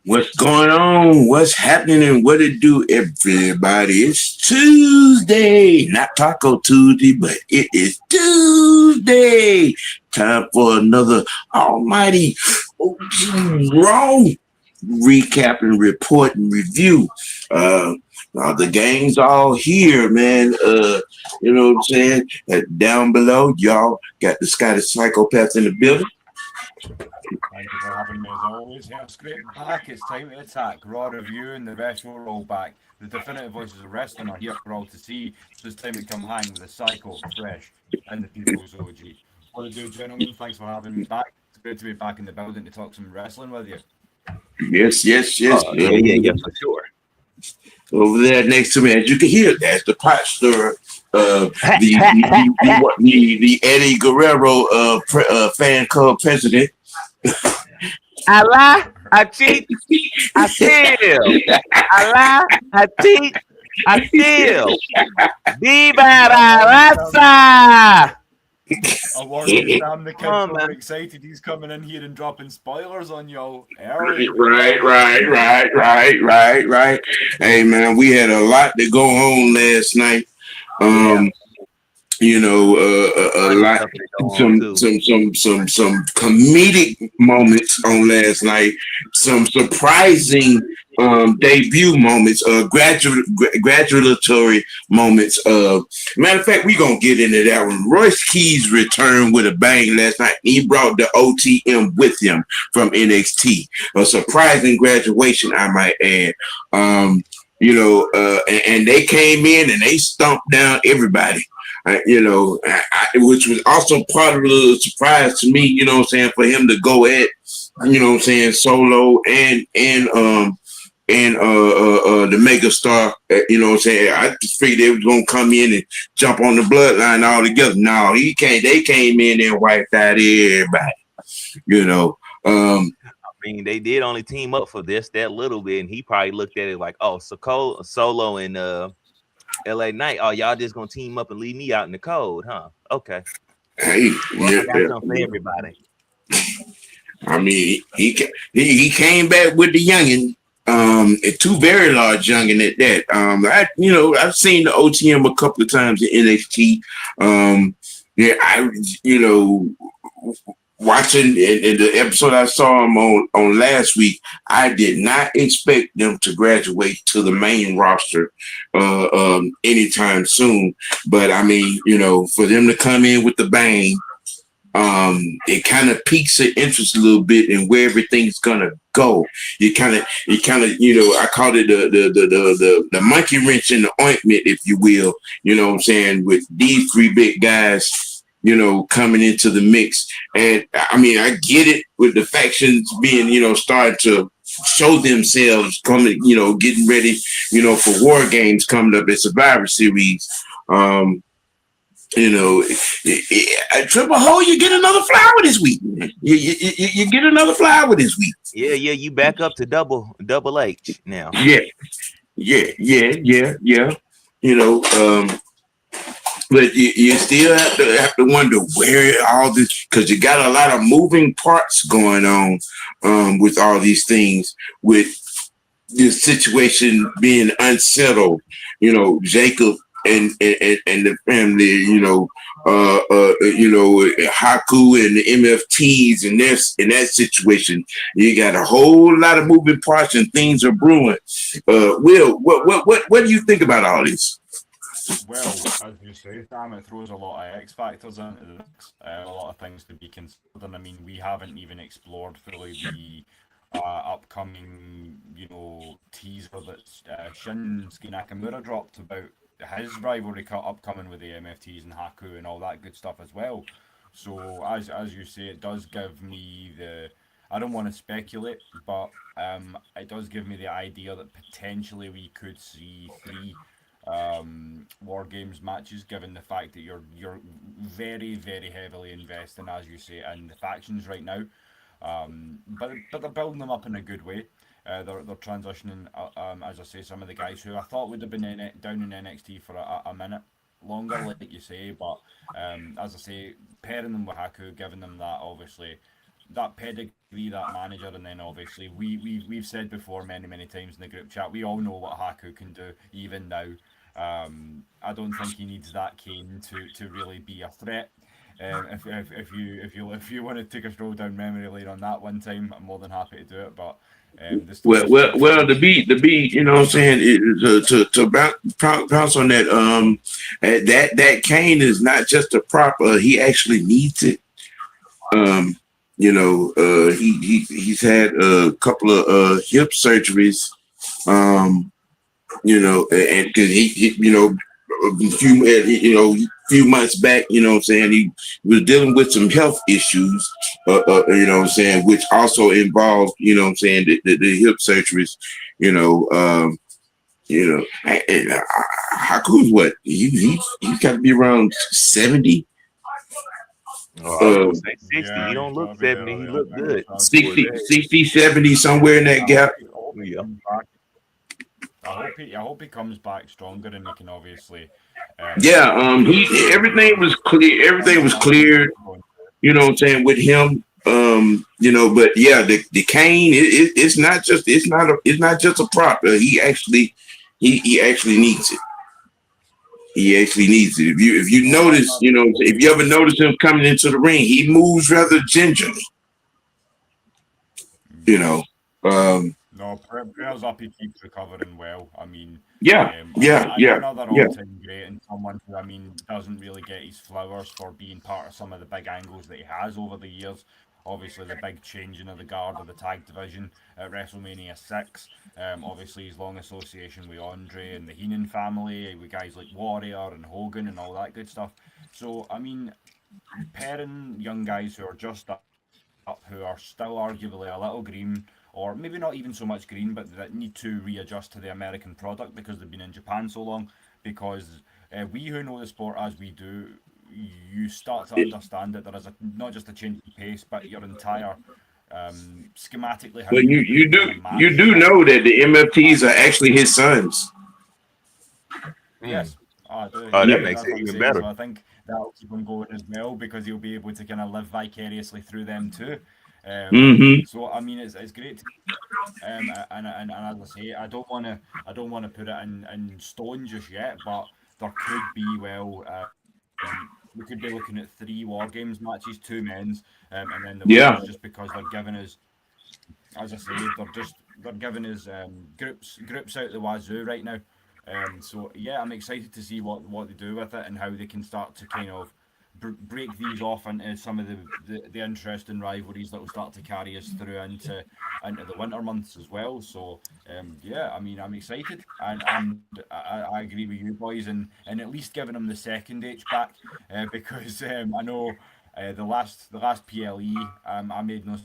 What's going on? What's happening and what it do, everybody? It's Tuesday, not Taco Tuesday, but it is Tuesday. Time for another almighty raw recap and report and review. Uh, the gang's all here, man. You know what I'm saying? Down below, y'all got the Scottish psychopath in the building. Thank you for having me as always. Yeah, it's great back. It's time to attack. Raw review and the best we're all back. The definitive voices of wrestling are here for all to see. So it's time to come hang with the Psycho, Fresh, and the People's OG. What to do, gentlemen? Thanks for having me back. It's great to be back in the building to talk some wrestling with you. Yes, yes, yes. Oh, yeah, for sure. Over there next to me, as you can hear, that's the pot stirrer, the Eddie Guerrero fan club president. I lie, I cheat, I steal. I lie, I cheat, I steal. Viva la raza! I warned Sam the kid's over excited. He's coming in here and dropping spoilers on y'all early. Right. Hey man, we had a lot to go on last night. You know, a lot, some comedic moments on last night, some surprising debut moments, gratulatory moments. Matter of fact, we gonna get into that one. Royce Keys returned with a bang last night. He brought the OTM with him from NXT. A surprising graduation, I might add. And they came in and they stomped down everybody. Which was also part of the surprise to me, you know what I'm saying, for him to go at, you know what I'm saying, Solo and the mega star, you know what I'm saying. I just figured they was gonna come in and jump on the bloodline all together. No, they came in and wiped out everybody, you know. I mean, they did only team up for that little bit, and he probably looked at it like, oh, Solo and LA Knight, oh, y'all just gonna team up and leave me out in the cold, huh? Okay. Hey, I got something for everybody. I mean, he came back with the youngin, two very large youngin at that. I've seen the OTM a couple of times in NXT. Watching in the episode I saw him on last week, I did not expect them to graduate to the main roster anytime soon. But I mean, for them to come in with the bang, it kind of piques the interest a little bit in where everything's gonna go. I call it the monkey wrench in the ointment, if you will. You know what I'm saying, with these three big guys, coming into the mix. And I mean, I get it with the factions being, starting to show themselves coming, getting ready, for war games coming up at Survivor Series. Triple Hole, you get another flower this week. You get another flower this week. Yeah, you back up to double H now. Yeah. But you still have to wonder where all this, because you got a lot of moving parts going on with all these things, with this situation being unsettled. Jacob and the family, Haku and the MFTs and that situation. You got a whole lot of moving parts and things are brewing. Will, what do you think about all this? Well, as you say, Sam, it throws a lot of X factors into the mix, a lot of things to be considered. And I mean, we haven't even explored fully the upcoming, teaser that Shinsuke Nakamura dropped about his rivalry cut upcoming with the MFTs and Haku and all that good stuff as well. So, as you say, it does give me I don't want to speculate, but it does give me the idea that potentially we could see three war games matches, given the fact that you're very, very heavily investing, as you say, in the factions right now. But they're building them up in a good way. They're transitioning, as I say, some of the guys who I thought would have been down in NXT for a minute longer, like you say. But as I say, pairing them with Haku, giving them that obviously that pedigree, that manager, and then obviously we've said before many times in the group chat, we all know what Haku can do even now. I don't think he needs that Kane to really be a threat. If you want to take a stroll down memory lane on that one time, I'm more than happy to do it. But the Well, story's well, still to well. be. You know what I'm saying, bounce on that. That Kane is not just a prop. He actually needs it. Um, he's had a couple of hip surgeries. Um, and because few months back, what I'm saying, he was dealing with some health issues, what I'm saying, which also involved, what I'm saying, the hip surgeries, you know, um, Haku's what he's got to be around 70. Oh, I was gonna say 60. He Yeah, he's don't look got to be 70. there. He Yeah, look good for his 60, age. 60, 70, somewhere in that gap. I hope he Yeah. comes back. I hope he comes back stronger and he can obviously Yeah, do he do everything was clear. Everything under was nothing what cleared. he's going through. You know what I'm saying, with him. But yeah, the Kane, it's not just a prop. He actually needs it. He actually needs it. If you No, that's notice, if you ever absolutely. notice him coming into the ring, he moves rather gingerly. You know. Yes. Um, No, prayers up. He keeps recovering well. I mean, yeah, yeah, yeah, another yeah. all-time great and someone who I mean doesn't really get his flowers for being part of some of the big angles that he has over the years. Obviously, the big changing of the guard of the tag division at WrestleMania 6. Obviously, his long association with Andre and the Heenan family, with guys like Warrior and Hogan and all that good stuff. So, I mean, pairing young guys who are just up, who are still arguably a little green, or maybe not even so much green, but that need to readjust to the American product because they've been in Japan so long. Because we who know the sport as we do, you start to understand that there is not just a change in pace, but your entire schematically how But you're you putting do on a you match do know that the has MFTs are to actually change. his sons. Mm. Yes, I do. Oh, that Yeah, makes That's it what I'm even saying. So better. I think that'll keep him going as well because he'll be able to kind of live vicariously through them too. hmm So I mean, it's great to see. And as I say, I don't want to put it in stone just yet, but there could be we could be looking at 3 War Games matches, 2 men's, and then the women's yeah. just because they're giving us, as I say, they're giving us groups out the wazoo right now. So yeah, I'm excited to see what they do with it and how they can start to kind of break these off into some of the interesting rivalries that will start to carry us through into the winter months as well. So yeah, I mean I'm excited and I agree with you boys and at least giving them the second H back because I know the last PLE I made no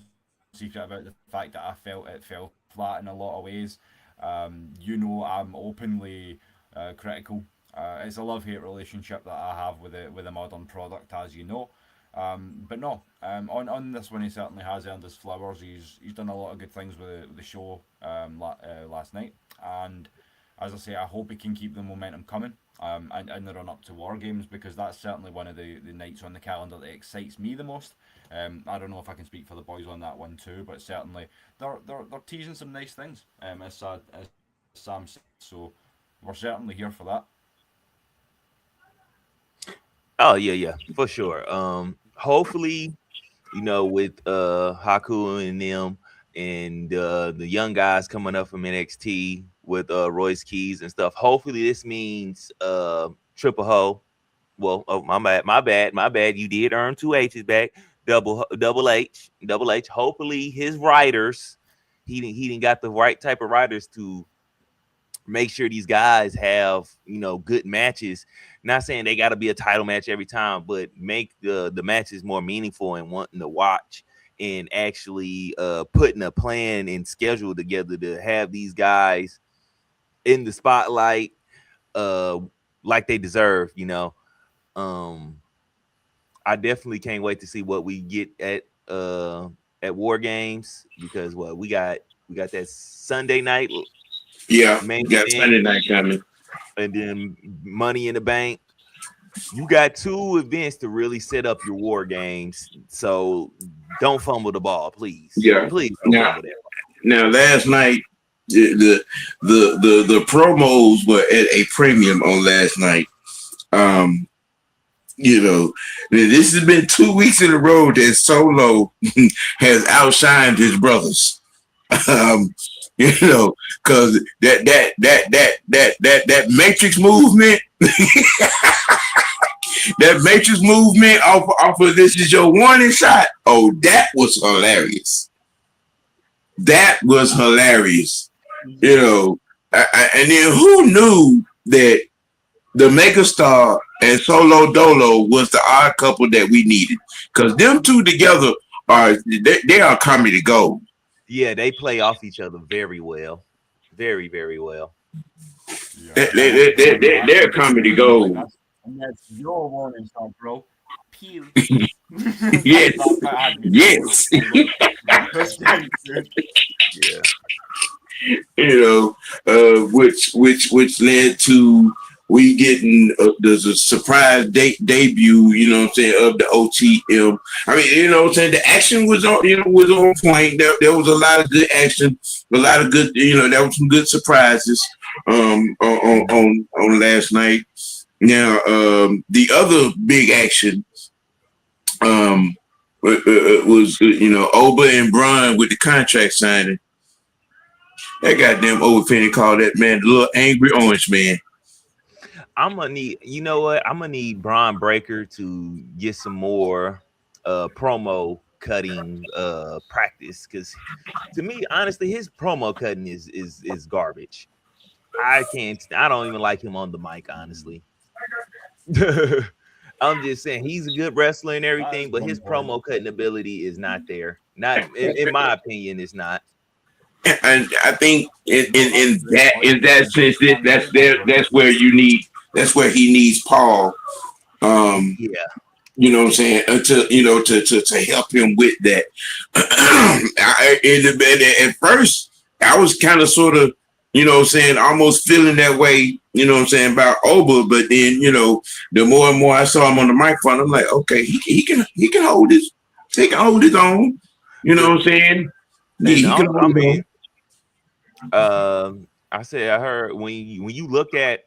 secret about the fact that I felt it fell flat in a lot of ways. I'm openly critical. It's a love-hate relationship that I have with a modern product, as you know. But no, on this one, he certainly has earned his flowers. He's done a lot of good things with the show last night, and as I say, I hope he can keep the momentum coming. And the run up to War Games because that's certainly one of the nights on the calendar that excites me the most. I don't know if I can speak for the boys on that one too, but certainly they're teasing some nice things. As Sam said, so we're certainly here for that. Oh yeah, for sure. Hopefully, with Haku and them and the young guys coming up from NXT with Royce Keys and stuff. Hopefully, this means Triple Ho. Well, oh my bad. You did earn 2 H's back. Double H. Hopefully, his writers, he didn't got the right type of writers to make sure these guys have good matches. Not saying they got to be a title match every time, but make the matches more meaningful and wanting to watch and actually putting a plan and schedule together to have these guys in the spotlight uh like they deserve. um I definitely can't wait to see what we get at War Games because what we got that Sunday night Yeah, main got event Sunday night coming. and then Money in the Bank You got two events to really set up your war games. So don't fumble the ball, please. Yeah. Please don't Now, fumble that. now last night the promos were at a premium on last night. Um, you know, this has been 2 weeks in a row that Solo has outshined his brothers. Um, because that Matrix movement, that Matrix movement off of this is your warning shot. Oh, that was hilarious. That was hilarious. You know, and then who knew that the megastar and Solo Dolo was the odd couple that we needed? Because them two together they are comedy gold. Yeah, they play off each other very well. Very, very well. Yeah, I love the one that They're comedy like gold. that's and that's your warning shot, bro. Pew. Yes, That had me rolling. yes. I was like, this guy, dude. Yeah. Which led to we getting there's a surprise debut, what I'm saying, of the OTM. I mean, what I'm saying, the action was on, was on point. There was a lot of good action, a lot of good, there was some good surprises on last night. Now, the other big action was Oba and Braun with the contract signing. That goddamn old Finny called that man the little angry orange man. I'm gonna need, you know what? I'm gonna need Braun Breaker to get some more promo cutting practice, because to me, honestly, his promo cutting is garbage. I don't even like him on the mic, honestly. I'm just saying he's a good wrestler and That's everything, but one his point. promo cutting ability is not there. Not in my opinion, it's not. And I think in No, that's in a great that point in that because sense, I know that was that's where that's where he needs Paul. Um, Yeah, you know what I'm saying, until to help him with that. At first I was kind of sort of, what I'm saying, almost feeling that way, what I'm saying, about Oba, but then, the more and more I saw him on the microphone, I'm like, okay, he can hold his own, you know but what I'm saying? and He can also, I hold his mean, own. I heard when you look at,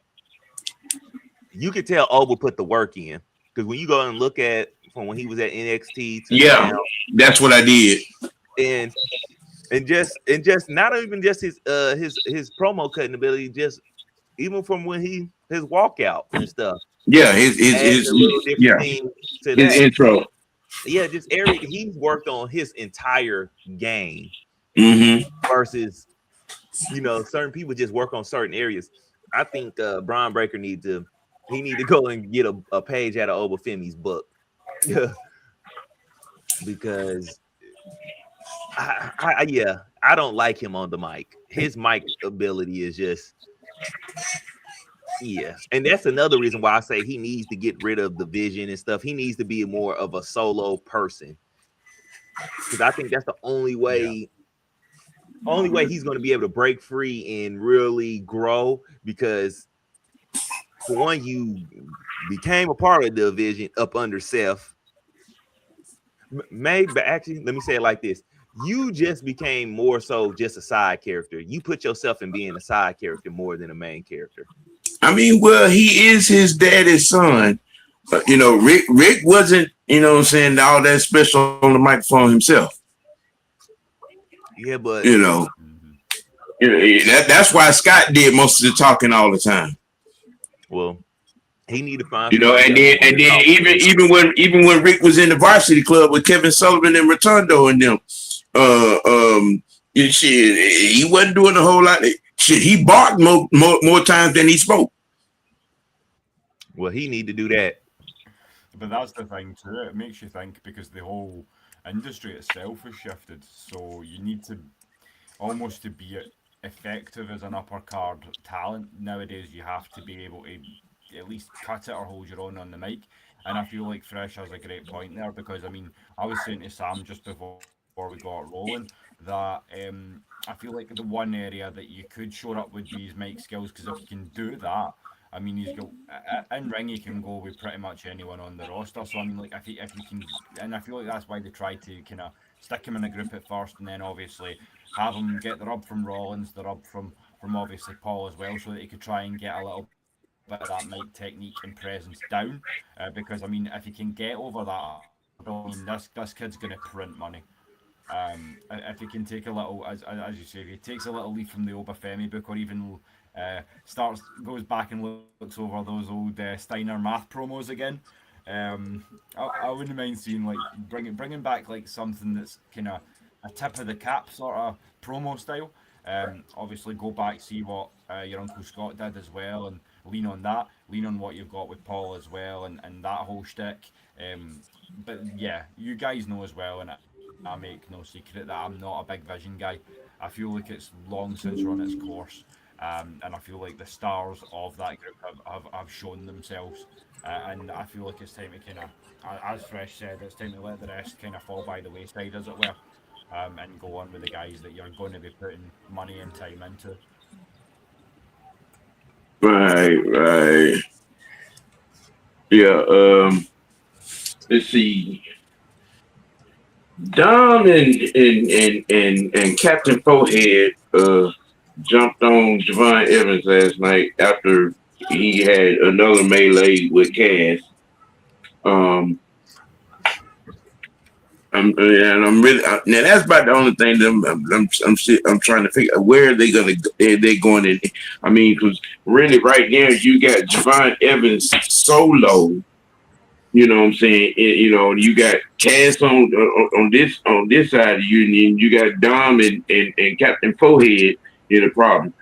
you could tell Oba put the work in, because when you go and look at from when he was at NXT to Yeah, now, that's what I did. and and just not even just his promo cutting ability, just even from when his walkout and stuff Yeah, adds a little different yeah, thing to his that. intro. Yeah, just he's worked on his entire game Mm-hmm. versus certain people just work on certain areas. I think Brian Breaker need to go and get a page out of Obafemi's book. Because yeah, I don't like him on the mic. His mic ability is just, yeah, and that's another reason why I say he needs to get rid of the vision and stuff. He needs to be more of a solo person, because I think that's the yeah. only way he's going to be able to break free and really grow. Because for one, you became a part of the vision up under Seth. Maybe actually, let me say it like this: you just became more so just a side character. You put yourself in being a side character more than a main character. I mean, well, he is his daddy's son. Rick wasn't, what I'm saying, all that special on the microphone himself. Yeah, but You know, Mm-hmm. that's why Scott did most of the talking all the time. well, he need to find somebody And else then for him to talk to. even when Rick was in the varsity club with Kevin Sullivan and Rotundo and them, uh, um, shit, he wasn't doing a whole lot. Shit, he barked more times than he spoke. Well, he need to do that. But that's the thing too. It makes you think because the whole industry itself has shifted. So you need to almost to be effective as an upper card talent nowadays. You have to be able to at least cut it or hold your own on the mic. And I feel like Fresh has a great point there because I mean I was saying to Sam just before we got rolling that I feel like the one area that you could shore up would be his mic skills because if you can do that I mean, he's got in ring. He can go with pretty much anyone on the roster. So I mean, like if he can, and I feel like that's why they tried to kind of stick him in a group at first, and then obviously have him get the rub from Rollins, the rub from obviously Paul as well, so that he could try and get a little bit of that mic technique and presence down. Because I mean, if he can get over that, I mean, this kid's gonna print money. If he can take a little, as you say, if he takes a little leaf from the Obafemi book, or even goes back and looks over those old Steiner math promos again. I wouldn't mind seeing like bringing back like something that's kind of a tip of the cap sort of promo style. Obviously, go back, see what your Uncle Scott did as well, and lean on that. Lean on what you've got with Paul as well, and that whole shtick. But yeah, you guys know as well, and I make no secret that I'm not a big vision guy. I feel like it's long since run its course, and I feel like the stars of that group have shown themselves, and I feel like it's time to kind of, as Fresh said, it's time to let the rest kind of fall by the wayside, as it were, and go on with the guys that you're going to be putting money and time into. Right. Yeah. Let's see. Dom and Captain Forehead jumped on Javon Evans last night after he had another melee with Cass. Um, I'm really now. That's about the only thing that I'm trying to figure out where they gonna they going in. I mean, because really right now you got Javon Evans solo. You know what I'm saying? You got Cass on this side of the union. You got Dom and Captain Forehead in the problem.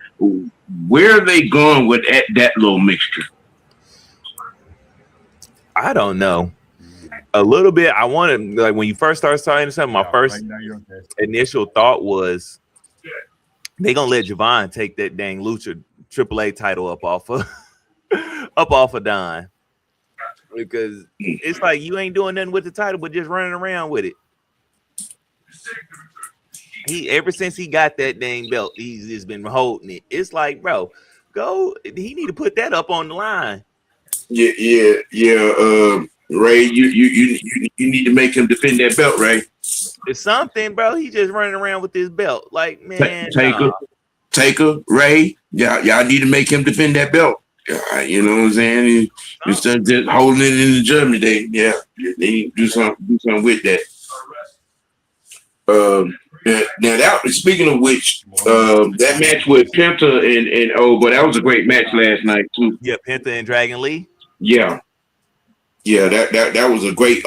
Where are they going with that little mixture? I don't know. A little bit. I wanted, like, when you first started saying something, my first initial thought was they gonna let Javon take that dang Lucha AAA title up off of Don, because it's like you ain't doing nothing with the title but just running around with it. He ever since he got that dang belt, he's just been holding it. It's like, bro, go. He need to put that up on the line. Yeah. Ray, you need to make him defend that belt, Ray. It's something, bro. He just running around with this belt, like, man. Taker, Ray. Y'all need to make him defend that belt. You know what I'm saying? Instead of just holding it in the Germany day, yeah, they need to do something with that. Now that speaking of which, that match with Penta and but that was a great match last night too. Yeah, Penta and Dragon Lee. Yeah, that was a great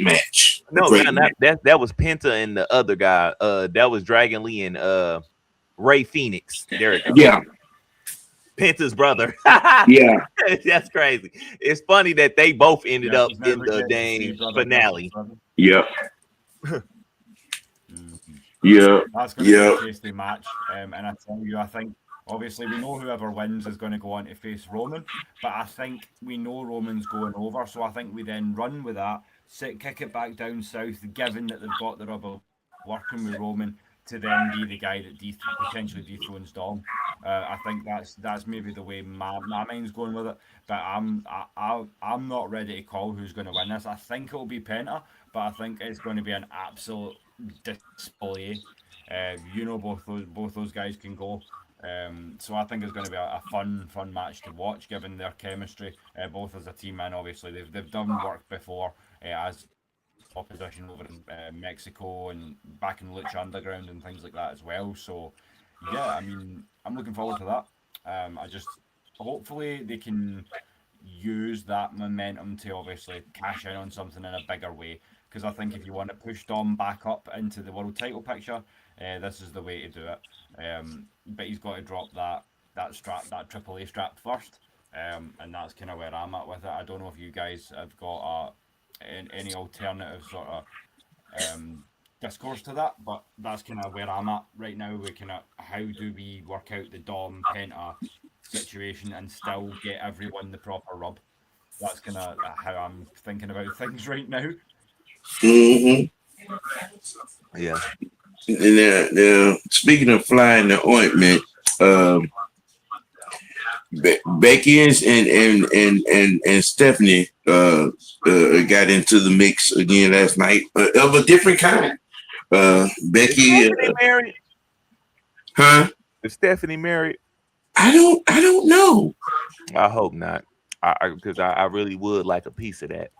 match. That was Penta and the other guy. That was Dragon Lee and Ray Phoenix. There it goes. Yeah. Penta's brother. Yeah. That's crazy. It's funny that they both ended up in the dang finale. Yep. Yeah. That's going to be a tasty match. And I tell you, I think obviously we know whoever wins is going to go on to face Roman, but I think we know Roman's going over, so I think we then run with that, kick it back down south, given that they've got the rubber working with Roman, to then be the guy that potentially dethrones Dom. I think that's maybe the way my mind's going with it. But I'm not ready to call who's going to win this. I think it'll be Penta, but I think it's going to be an absolute display. Both those guys can go. So I think it's going to be a fun match to watch, given their chemistry, both as a team, and obviously they've done work before as opposition over in Mexico and back in Lucha Underground and things like that as well. So yeah, I mean, I'm looking forward to that. Hopefully they can use that momentum to obviously cash in on something in a bigger way, because I think if you want to push Dom back up into the world title picture, this is the way to do it. But he's got to drop that strap, that AAA strap first, and that's kind of where I'm at with it. I don't know if you guys have got any alternative sort of discourse to that, but that's kind of where I'm at right now. We kind of, how do we work out the Dom Penta situation and still get everyone the proper rub? That's kind of how I'm thinking about things right now. Mm-hmm. Yeah. Now, speaking of flying the ointment, Becky and Stephanie got into the mix again last night of a different kind. Becky, Stephanie married? huh? Is Stephanie married? I don't know. I hope not. Because I really would like a piece of that.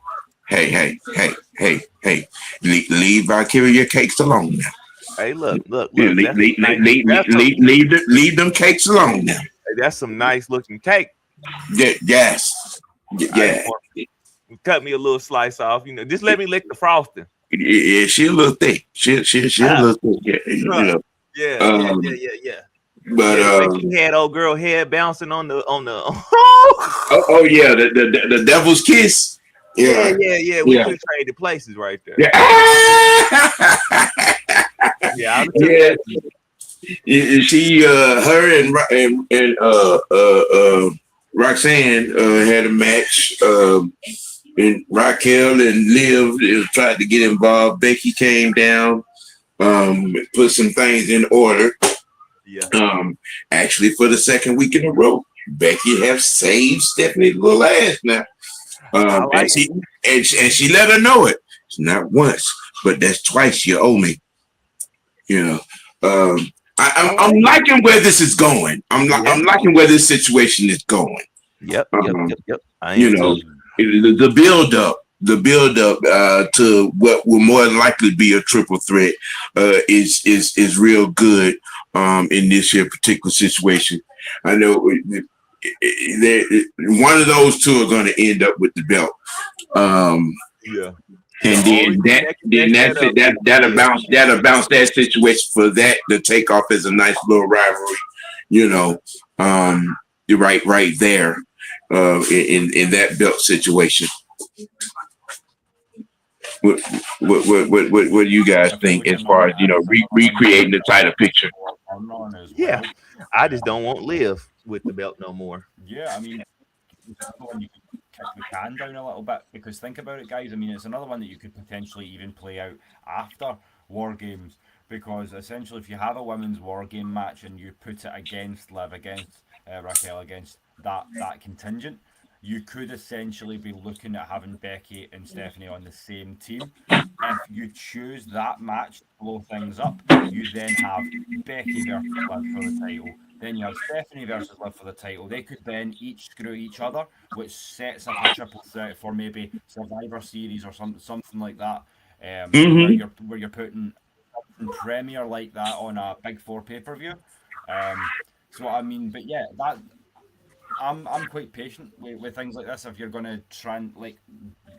Hey. Leave Valkyria cakes alone now. Hey, look. Leave them cakes alone now. That's some nice looking cake. Yes. Yeah. Cut me a little slice off. Just let me lick the frosting. Yeah, she a little thick. She a little thick. Yeah. Yeah. But he had old girl head bouncing on the. oh yeah, the devil's kiss. Yeah. We could trade the places right there. Yeah. She, her and Roxanne had a match. And Raquel and Liv tried to get involved. Becky came down, put some things in order. Yeah. Actually, for the second week in a row, Becky has saved Stephanie's little ass now. And she let her know it. It's not once, but that's twice you owe me. I'm liking where this is going. I'm liking where this situation is going. Yep. The build up to what will more than likely be a triple threat is real good in this here particular situation. I know one of those two are going to end up with the belt. And that'll bounce that situation for that to take off as a nice little rivalry, right there in that belt situation. What do you guys think as far as recreating the title picture? Yeah, I just don't want Liv with the belt no more. Yeah, I mean, you could kick the can down a little bit, because think about it, guys. I mean, it's another one that you could potentially even play out after War Games, because essentially, if you have a women's War Game match and you put it against Liv, against Raquel, against that contingent, you could essentially be looking at having Becky and Stephanie on the same team. If you choose that match to blow things up, you then have Becky versus Liv for the title. Then you have Stephanie versus Liv for the title. They could then each screw each other, which sets up a triple threat for maybe Survivor Series or something like that, where you're putting something premier like that on a Big Four pay-per-view. So I mean, but yeah, that. I'm quite patient with things like this. If you're going to try and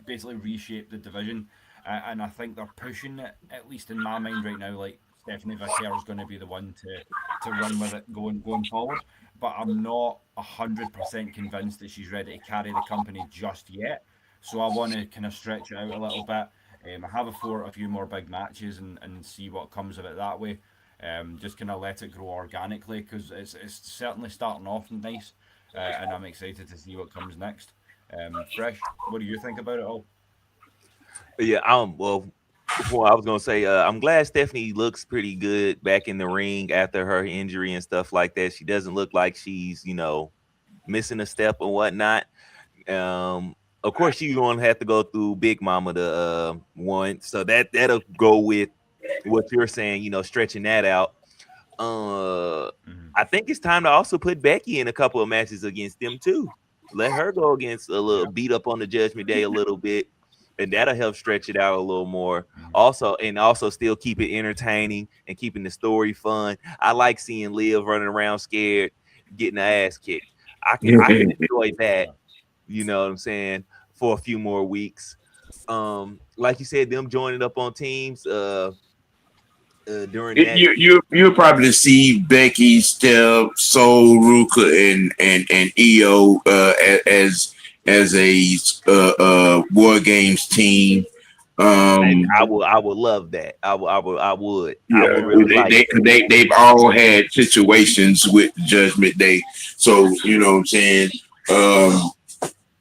basically reshape the division, and I think they're pushing it, at least in my mind right now, like Stephanie Vaquero is going to be the one to run with it going forward. But I'm not 100% convinced that she's ready to carry the company just yet. So I want to kind of stretch it out a little bit. Have a few more big matches and see what comes of it that way. Just kind of let it grow organically, because it's certainly starting off nice. And I'm excited to see what comes next. Fresh, what do you think about it all? Yeah, well, before I was gonna say, I'm glad Stephanie looks pretty good back in the ring after her injury and stuff like that. She doesn't look like she's, missing a step or whatnot. Of course, she's gonna have to go through Big Mama to one, so that'll go with what you're saying, stretching that out. I think it's time to also put Becky in a couple of matches against them too. Let her go against a little beat up on the Judgment Day a little bit, and that'll help stretch it out a little more. Also still keep it entertaining and keeping the story fun. I like seeing Liv running around scared, getting her ass kicked. I can enjoy that. You know what I'm saying? For a few more weeks. Like you said, them joining up on teams. During that, you'll probably see Becky, Steph, Soul, Ruka, and EO as a War Games team. I would love that. I would. Yeah, I would really they've all had situations with Judgment Day, so you know what I'm saying.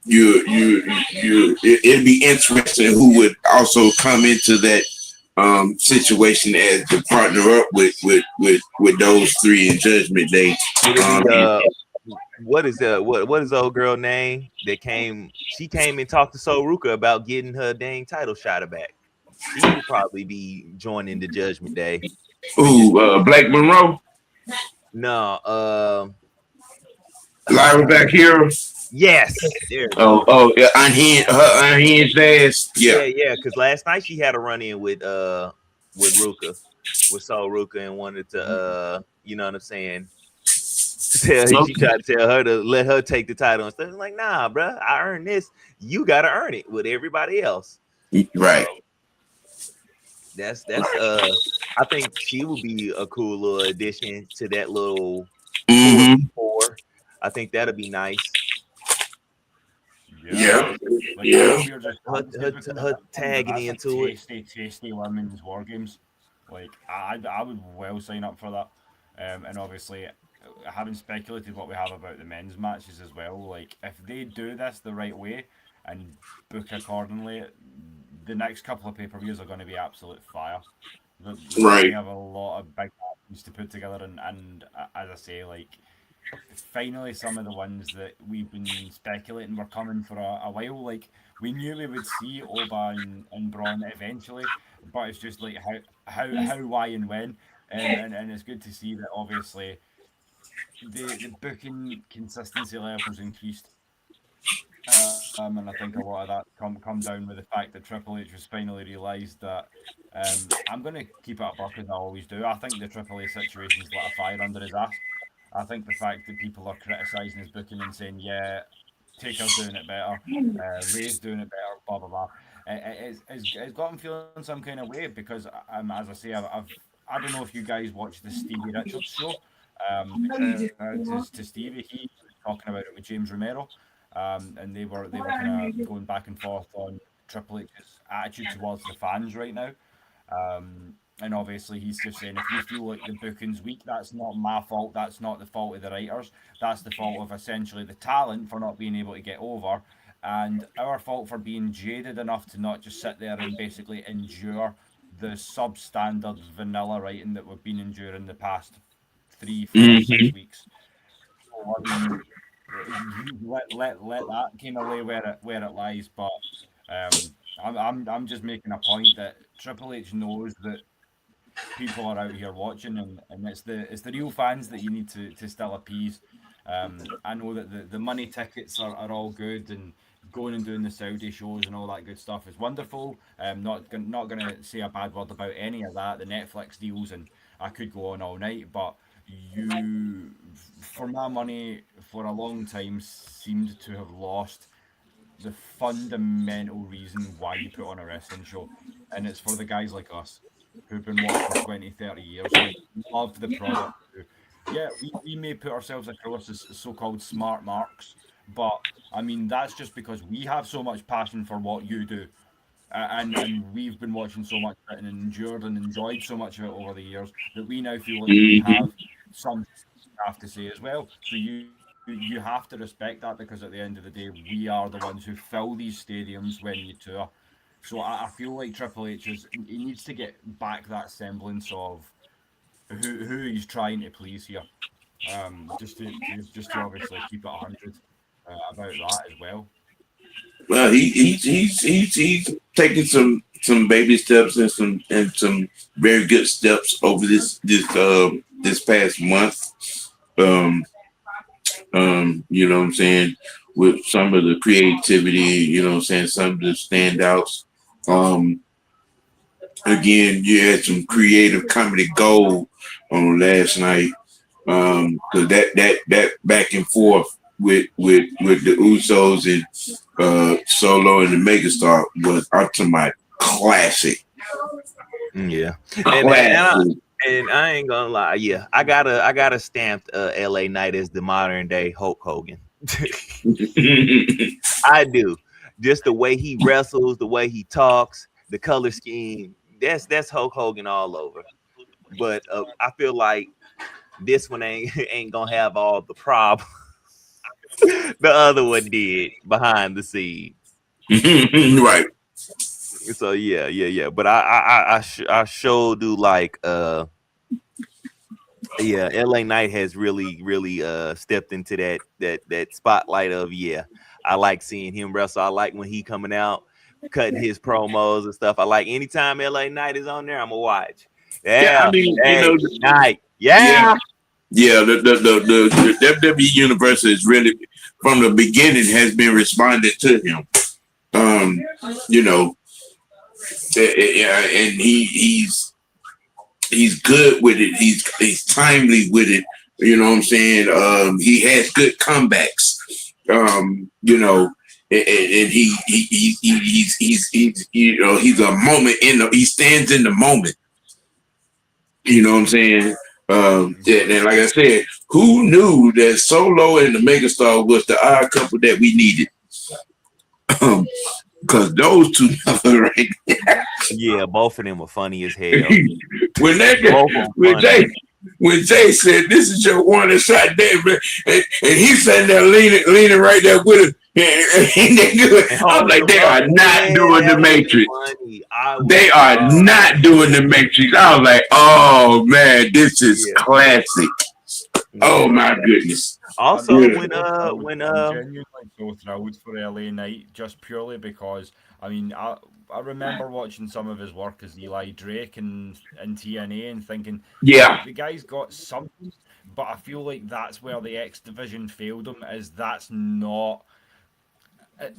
It'd be interesting who would also come into that situation as to partner up with those three in Judgment Day. what is what is the old girl name that came? She came and talked to Soruka about getting her dang title shot back. She will probably be joining the Judgment Day. Ooh, Black Monroe, No, Lyra back here. yes, there it Oh, goes. oh, yeah, unhinged, her unhinged ass. Yeah. Yeah, yeah. Because last night she had a run in with Ruka, with Soul Ruka, and wanted to you know what I'm saying. She Okay. tried to tell her to let her take the title and stuff. I'm like, nah, bro, I earned this. You gotta earn it with everybody else. Right. So that's I think she would be a cool little addition to that little Mm-hmm. 4v4. I think that'll be nice. Yeah. Yeah. Like Yeah. we're just Her, fantasy her, booking at her this point, but tagging that's a into it. tasty women's war games. Like I would well sign up for that. And obviously, having speculated what we have about the men's matches as well, like if they do this the right way and book accordingly, the next couple of pay-per-views are going to be absolute fire. They Right. have a lot of big matches to put together, and as I say, like finally some of the ones that we've been speculating were coming for a while. Like we knew we would see Oba and Braun eventually, but it's just like how, why, and when. And it's good to see that obviously the booking consistency levels increased. And I think a lot of that come down with the fact that Triple H was finally realised that I'm going to keep it a buck as I always do. I think the Triple H situation's lit a fire under his ass. I think the fact that people are criticising his booking and saying, yeah, Taker's doing it better, Ray's doing it better, blah, blah, blah, it's got him feeling some kind of way because, as I say, I don't know if you guys watched the Stevie Richards show. Big shout out to Stevie. He was talking about it with James Romero, and they were kind of going back and forth on Triple H's attitude towards the fans right now. And obviously, he's just saying if you feel like the booking's weak, that's not my fault. That's not the fault of the writers. That's the fault of essentially the talent for not being able to get over, and our fault for being jaded enough to not just sit there and basically endure the substandard vanilla writing that we've been enduring the past 3, 4, 6 Mm-hmm. weeks. So, I mean, you let that kind of lay where it lies. But I'm just making a point that Triple H knows that people are out here watching, and it's the real fans that you need to still appease. I know that the money tickets are all good, and going and doing the Saudi shows and all that good stuff is wonderful. Not gonna say a bad word about any of that. The Netflix deals, and I could go on all night, but you, for my money, for a long time seemed to have lost the fundamental reason why you put on a wrestling show. And it's for the guys like us who've been watching 20, 30 years, who love the product. Yeah, we may put ourselves across as so called smart marks, but I mean, that's just because we have so much passion for what you do. And we've been watching so much of it and endured and enjoyed so much of it over the years that we now feel like we Mm-hmm. have some have to say as well. So you have to respect that because at the end of the day, we are the ones who fill these stadiums when you tour. So I feel like Triple H he needs to get back that semblance of who he's trying to please here. Just to obviously keep it 100 about that as well. Well, he's taking some baby steps and some very good steps over this past month. Um, you know what I'm saying, with some of the creativity, you know what I'm saying, some of the standouts. Um, Again, you had some creative comedy gold on last night. Cause that back and forth with the Usos and Solo and the Megastar was ultimate classic. Yeah, Classic. and I ain't gonna lie. Yeah, I gotta stamp L.A. Knight as the modern day Hulk Hogan. I do. Just the way he wrestles, the way he talks, the color scheme. That's Hulk Hogan all over. But I feel like this one ain't ain't gonna have all the problems the other one did behind the scenes. Right. So yeah. But I sure do like Yeah, LA Knight has really stepped into that spotlight of I like seeing him wrestle. I like when he coming out, cutting his promos and stuff. I like anytime LA Knight is on there, I'm gonna watch. Yeah, I Yeah, mean, hey, Knight. yeah, Yeah. yeah. The WWE universe is really from the beginning has been responding to him. Um, you know, yeah, and he's good with it. He's timely with it. You know what I'm saying? He has good comebacks. And he's he's a moment he stands in the moment. You know what I'm saying? And like I said, who knew that Solo and the Megastar was the odd couple that we needed? Because those two right. Yeah, both of them were funny as hell. when Jay said, "This is your one shot, David," and he's sitting there leaning right there with him, and they do it. I'm like, they are not doing the Matrix. They are not doing the Matrix. I was like, oh man, this is classic. Oh my goodness. Also, I'm genuinely so thrilled for LA Knight just purely because I remember watching some of his work as Eli Drake in TNA and thinking, yeah, the guy's got something, but I feel like that's where the X Division failed him. Is that's not. It,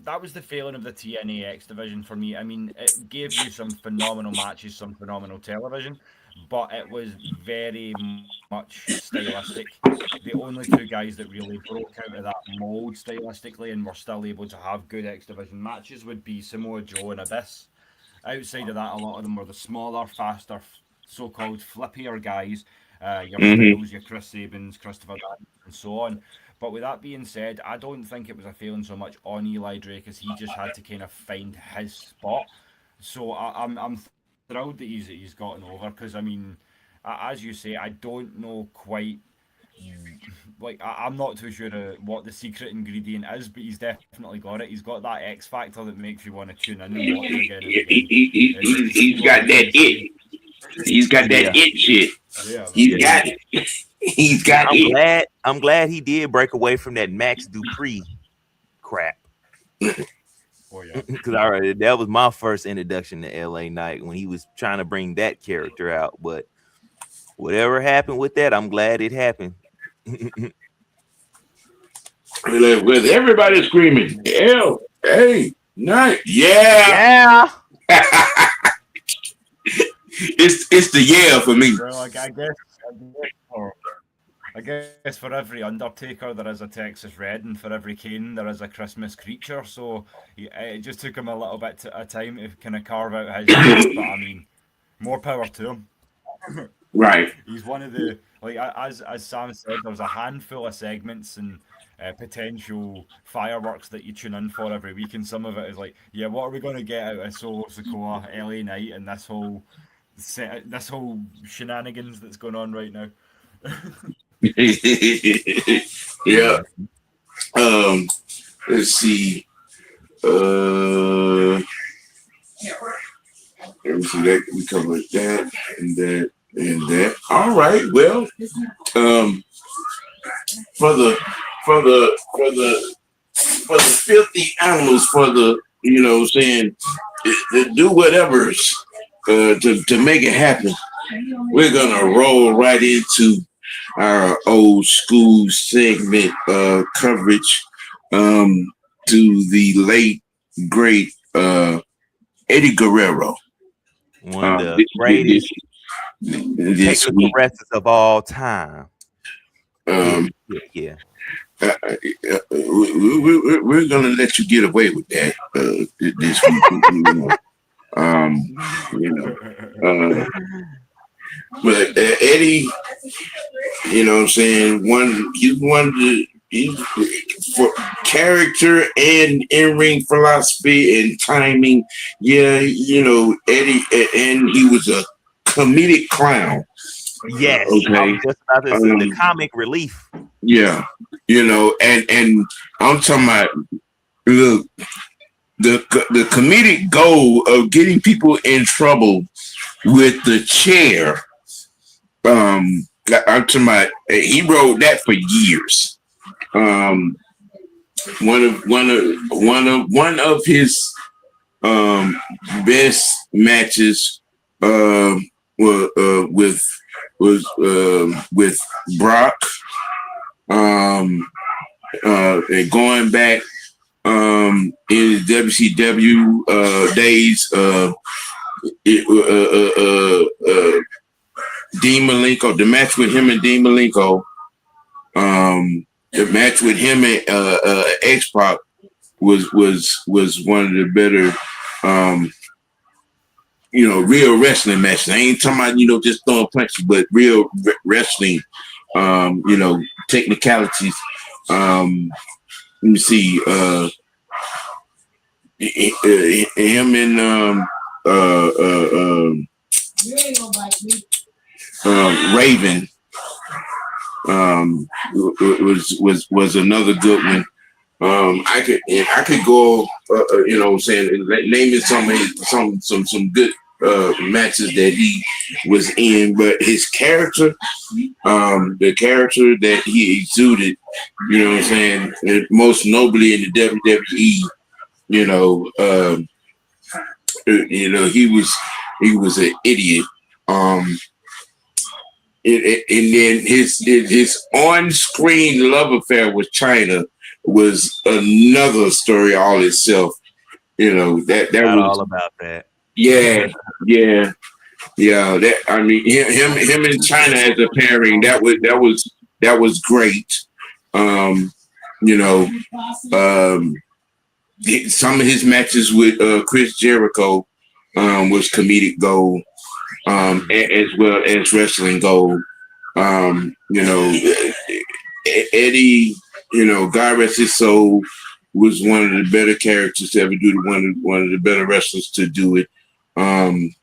that was the failing of the TNA X Division for me. I mean, it gave you some phenomenal matches, some phenomenal television, but it was very much stylistic. The only two guys that really broke out of that mold stylistically and were still able to have good X Division matches would be Samoa Joe and Abyss. Outside of that, a lot of them were the smaller, faster, so-called flippier guys. Your Styles, your Chris Sabins, Christopher Daniels, and so on. But with that being said, I don't think it was a failing so much on Eli Drake as he just had to kind of find his spot. So I'm thrilled that he's gotten over because as you say, I don't know quite like I'm not too sure what the secret ingredient is, but he's definitely got it. He's got that X factor that makes you want to tune in and watch again and again. He's got that it. He's got that it shit. Yeah, He's got it. He's got it. I'm glad he did break away from that Max Dupree crap. Oh yeah. Because that was my first introduction to LA Knight when he was trying to bring that character out. But whatever happened with that, I'm glad it happened. With everybody screaming, LA Knight. Yeah. It's the yeah for me. Well, I guess for every Undertaker there is a Texas Red, and for every Kane there is a Christmas creature. So it just took him a little bit of time to kind of carve out his niche, but I mean, more power to him. Right. He's one of the as Sam said, there's a handful of segments and potential fireworks that you tune in for every week, and some of it is like, yeah, what are we going to get out of Solo Sikoa, LA Knight, and this whole shenanigans that's going on right now. Yeah. Let's see. Let me see that we covered that and that and that. All right. Well, for the filthy animals, for the saying do whatever's to make it happen. We're gonna roll right into our old school segment coverage to the late great Eddie Guerrero. One of the greatest technical wrestlers of all time. Yeah. We're gonna let you get away with that this week. But Eddie, you know what I'm saying, he's for character and in-ring philosophy and timing. Yeah, Eddie, and he was a comedic clown. Yes, okay. Just about this, the comic relief. Yeah, and I'm talking about look, the comedic goal of getting people in trouble with the chair I'm talking about. He wrote that for years. Um, one of his um best matches were with Brock. Um, and going back in WCW days, it, Dean Malenko, the match with him and Dean Malenko, the match with him and X Pac was one of the better, um, real wrestling matches. I ain't talking about just throwing punches, but real wrestling, technicalities. Let me see, him and Raven was another good one. I could go, saying naming some good matches that he was in, but his character, the character that he exuded, most nobly in the WWE, he was an idiot. Um, and then his on-screen love affair with China was another story all itself. That Forgot was, all about that. yeah, yeah, yeah. That, I mean, him and China as a pairing, that was great. Um, you know, um, some of his matches with Chris Jericho was comedic gold, as well as wrestling gold. Eddie, God rest his soul, was one of the better characters to ever do it. One of the better wrestlers to do it. What I'm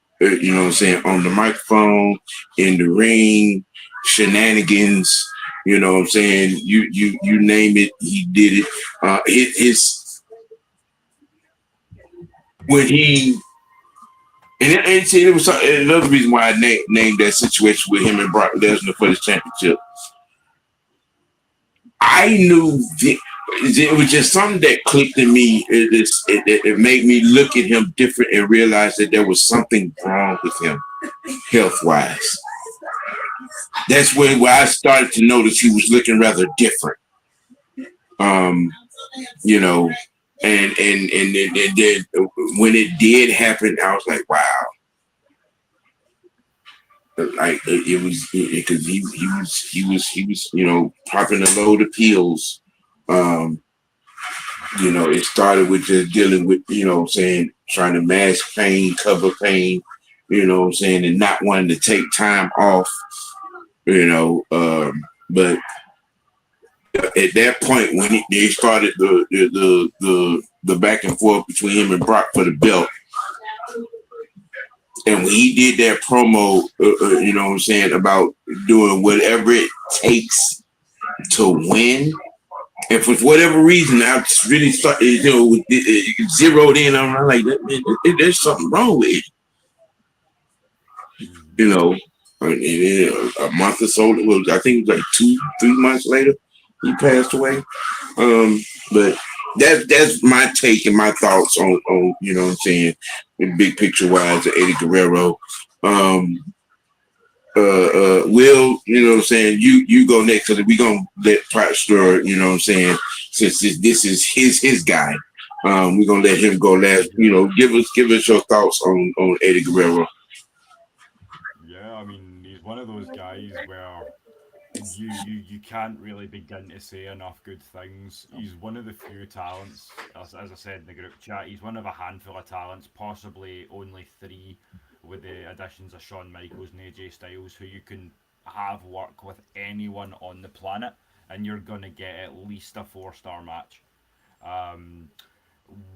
saying, on the microphone, in the ring, shenanigans. What I'm saying, you name it, he did it. His when he and see, it was another reason why I named that situation with him and Brock Lesnar for the championship. I knew it was just something that clicked in me. It made me look at him different and realize that there was something wrong with him, health wise. That's where I started to notice he was looking rather different. Um, you know, and then when it did happen, I was like, wow. Like it was because he was popping a load of pills. Um, it started with just dealing with saying, trying to mask pain, cover pain, saying, and not wanting to take time off. But at that point when they started the back and forth between him and Brock for the belt. And when he did that promo, about doing whatever it takes to win, and for whatever reason, I really started, it zeroed in on. I'm like, man, there's something wrong with it. A month or so, I think it was like 2-3 months later, he passed away. But that's my take and my thoughts on what I'm saying, big picture wise, of Eddie Guerrero. Will, what I'm saying, you go next, because we're gonna let Pratt Stir, what I'm saying, since this is his guy. We're gonna let him go last. Give us your thoughts on Eddie Guerrero. Yeah, I mean, he's one of those guys where you can't really begin to say enough good things. He's one of the few talents, as I said in the group chat, he's one of a handful of talents, possibly only three, with the additions of Shawn Michaels and AJ Styles, who you can have work with anyone on the planet, and you're going to get at least a 4-star match. Um,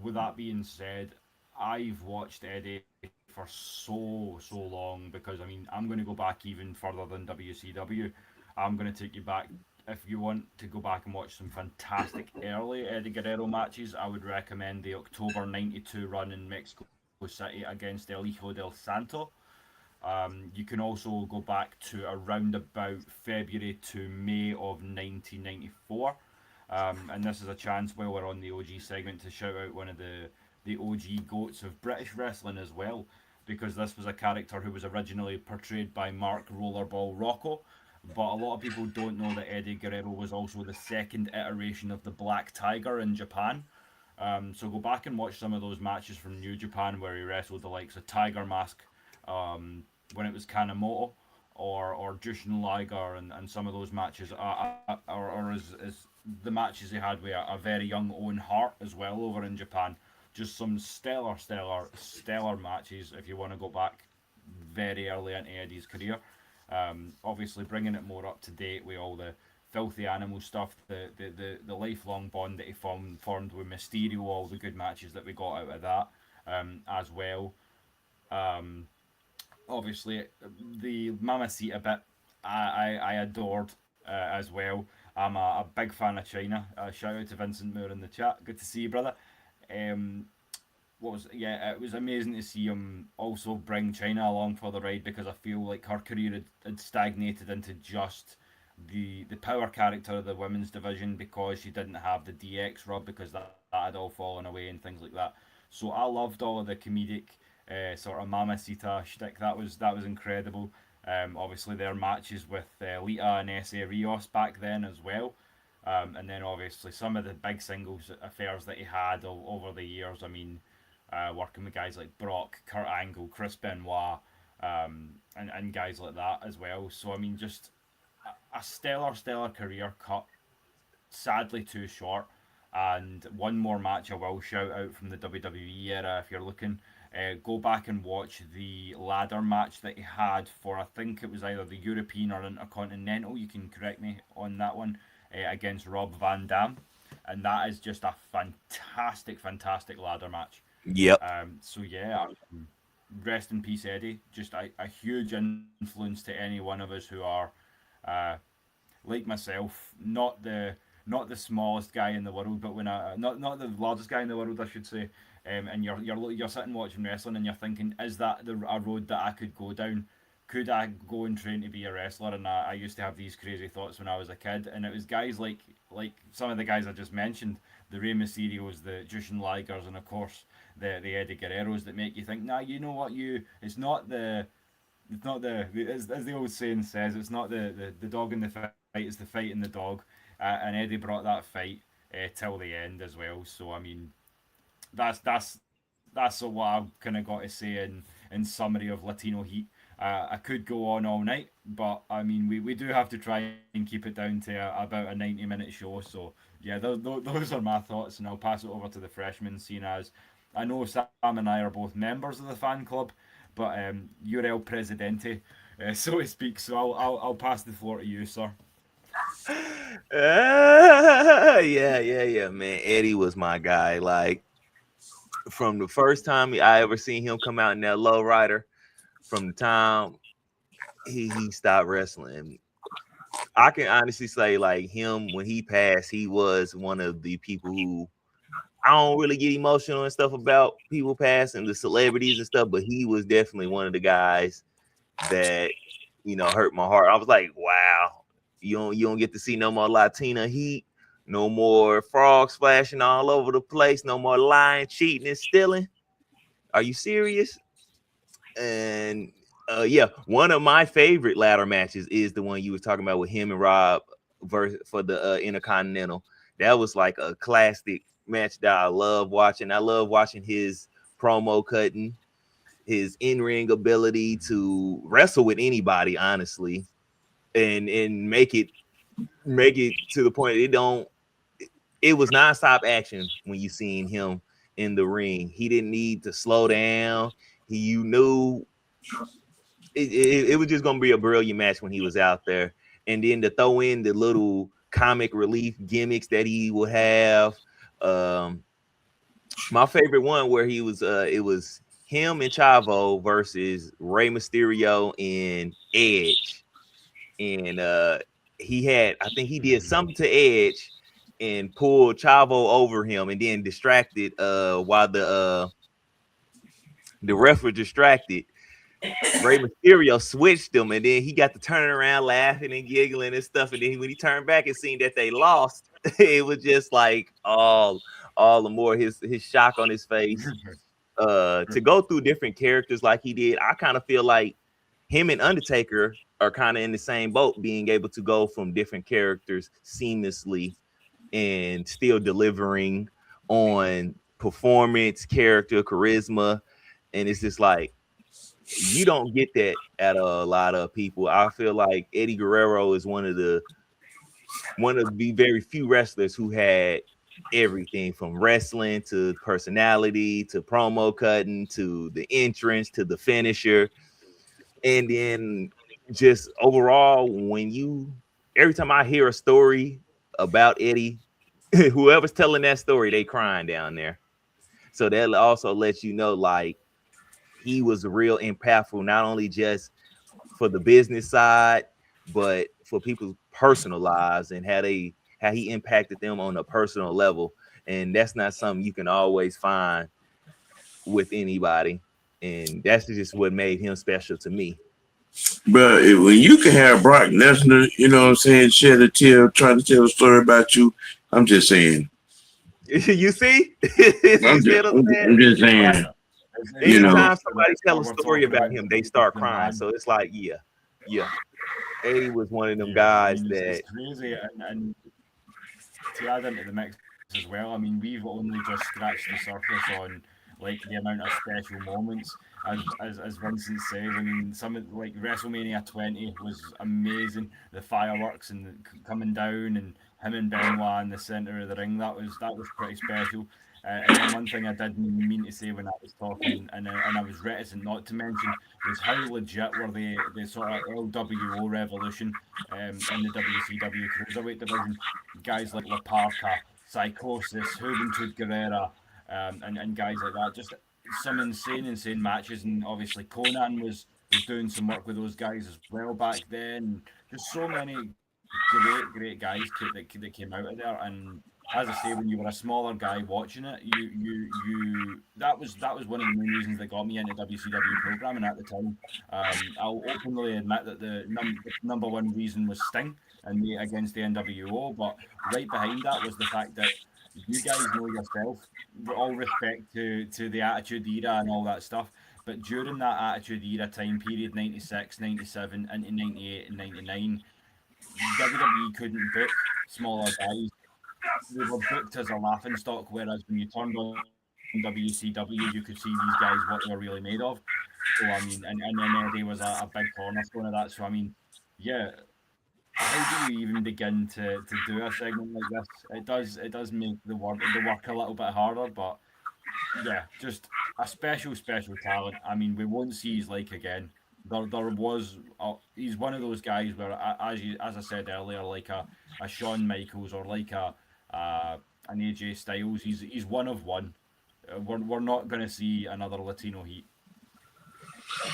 with that being said, I've watched Eddie for so long, because I mean, I'm going to go back even further than WCW. I'm going to take you back. If you want to go back and watch some fantastic early Eddie Guerrero matches, I would recommend the October '92 run in Mexico City against El Hijo del Santo. You can also go back to around about February to May of 1994. And this is a chance while we're on the OG segment to shout out one of the OG goats of British wrestling as well, because this was a character who was originally portrayed by Mark Rollerball Rocco. But a lot of people don't know that Eddie Guerrero was also the second iteration of the Black Tiger in Japan. So go back and watch some of those matches from New Japan where he wrestled the likes of Tiger Mask, when it was Kanemoto, or Jushin Liger, and some of those matches, or as the matches he had with a very young Owen Hart as well over in Japan. Just some stellar matches if you want to go back very early into Eddie's career. Obviously, bringing it more up to date with all the filthy animal stuff, the lifelong bond that he formed with Mysterio, all the good matches that we got out of that, as well. Um, Obviously, the Mamacita bit I adored, as well. I'm a big fan of China. Shout out to Vincent Moore in the chat. Good to see you, brother. Um, it was amazing to see him also bring China along for the ride, because I feel like her career had stagnated into just the power character of the women's division, because she didn't have the DX rub, because that had all fallen away and things like that. So I loved all of the comedic, sort of Mamacita shtick. That was incredible. Obviously their matches with Lita and Essa Rios back then as well. And then obviously some of the big singles affairs that he had over the years. I mean, working with guys like Brock, Kurt Angle, Chris Benoit, and guys like that as well. So I mean, just a stellar career cut, sadly too short. And one more match I will shout out from the WWE era, if you're looking, go back and watch the ladder match that he had for, I think it was either the European or Intercontinental. You can correct me on that one, against Rob Van Dam, and that is just a fantastic ladder match. Yep. So yeah, rest in peace, Eddie. Just a huge influence to any one of us who are, uh, like myself, not the smallest guy in the world, but when not the largest guy in the world, I should say. And you're sitting watching wrestling and you're thinking, is that a road that I could go down? Could I go and train to be a wrestler? And I used to have these crazy thoughts when I was a kid, and it was guys like some of the guys I just mentioned, the Rey Mysterios, the Jushin Ligers, and of course the Eddie Guerreros, that make you think, nah, you know what, it's not the as the old saying says, it's not the dog in the fight, it's the fight in the dog. And Eddie brought that fight till the end as well. So I mean, that's what I've kind of got to say in summary of Latino Heat. I could go on all night, but I mean, we do have to try and keep it down to about a 90-minute show. So yeah, those are my thoughts, and I'll pass it over to the freshmen, seeing as I know Sam and I are both members of the fan club, but you're El Presidente, so to speak. So I'll pass the floor to you, sir. Yeah, man. Eddie was my guy. Like from the first time I ever seen him come out in that low rider, from the time he stopped wrestling, I can honestly say, like, him when he passed, he was one of the people who, I don't really get emotional and stuff about people passing, the celebrities and stuff, but he was definitely one of the guys that, hurt my heart. I was like, wow, you don't get to see no more Latina Heat, no more frogs splashing all over the place, no more lying, cheating, and stealing. Are you serious? And yeah, one of my favorite ladder matches is the one you were talking about with him and Rob for the Intercontinental. That was like a classic match that I love watching. I love watching his promo cutting, his in-ring ability to wrestle with anybody, honestly, and make it to the point it was nonstop action when you seen him in the ring. He didn't need to slow down. You knew it was just gonna be a brilliant match when he was out there. And then to throw in the little comic relief gimmicks that he would have. My favorite one where he was it was him and Chavo versus Rey Mysterio and Edge. And I think he did something to Edge and pulled Chavo over him and then distracted while the ref was distracted. Rey Mysterio switched them, and then he got to turning around laughing and giggling and stuff. And then when he turned back and seen that they lost, it was just like all the more his shock on his face. To go through different characters like he did, I kind of feel like him and Undertaker are kind of in the same boat, being able to go from different characters seamlessly and still delivering on performance, character, charisma. And it's just like you don't get that at a lot of people. I feel like Eddie Guerrero is one of the very few wrestlers who had everything from wrestling to personality to promo cutting to the entrance to the finisher. And then just overall, every time I hear a story about Eddie, whoever's telling that story, they crying down there. So that also lets you know, like, he was real impactful, not only just for the business side, but for people's personal lives and how he impacted them on a personal level. And that's not something you can always find with anybody. And that's just what made him special to me. But when you can have Brock Lesnar, you know what I'm saying, shed a tear trying to tell a story about you, I'm just saying. You see? I'm just saying. You know, anytime somebody tell a story about him, they start crying. So it's like, yeah. Eddie was one of them guys that it's crazy, and to add into the mix as well. I mean, we've only just scratched the surface on like the amount of special moments. As Vincent says, I mean, some of like WrestleMania 20 was amazing. The fireworks and coming down, and him and Benoit in the center of the ring. That was pretty special. And then one thing I didn't mean to say when I was talking, and I was reticent not to mention, was how legit were the sort of LWO revolution in the WCW cruiserweight division. Guys like La Parca, Psychosis, Juventud Guerrera, and guys like that. Just some insane matches, and obviously Conan was doing some work with those guys as well back then. Just so many great guys that came out of there. And as I say, when you were a smaller guy watching it, you that was one of the main reasons that got me into WCW programming at the time. I'll openly admit that the number one reason was Sting and against the NWO, but right behind that was the fact that you guys know yourself, all respect to the Attitude Era and all that stuff, but during that Attitude Era time period, 96, 97, into 98 and 99, WWE couldn't book smaller guys. They were booked as a laughing stock, whereas when you turned on WCW, you could see these guys what they were really made of. So I mean, and then Eddie was a big cornerstone of that. So I mean, yeah, how do you even begin to do a segment like this? It does make the work a little bit harder, but yeah, just a special talent. I mean, we won't see his like again. There was he's one of those guys where, as I said earlier, like a Shawn Michaels or like an AJ Styles. He's one of one. We're not going to see another Latino Heat.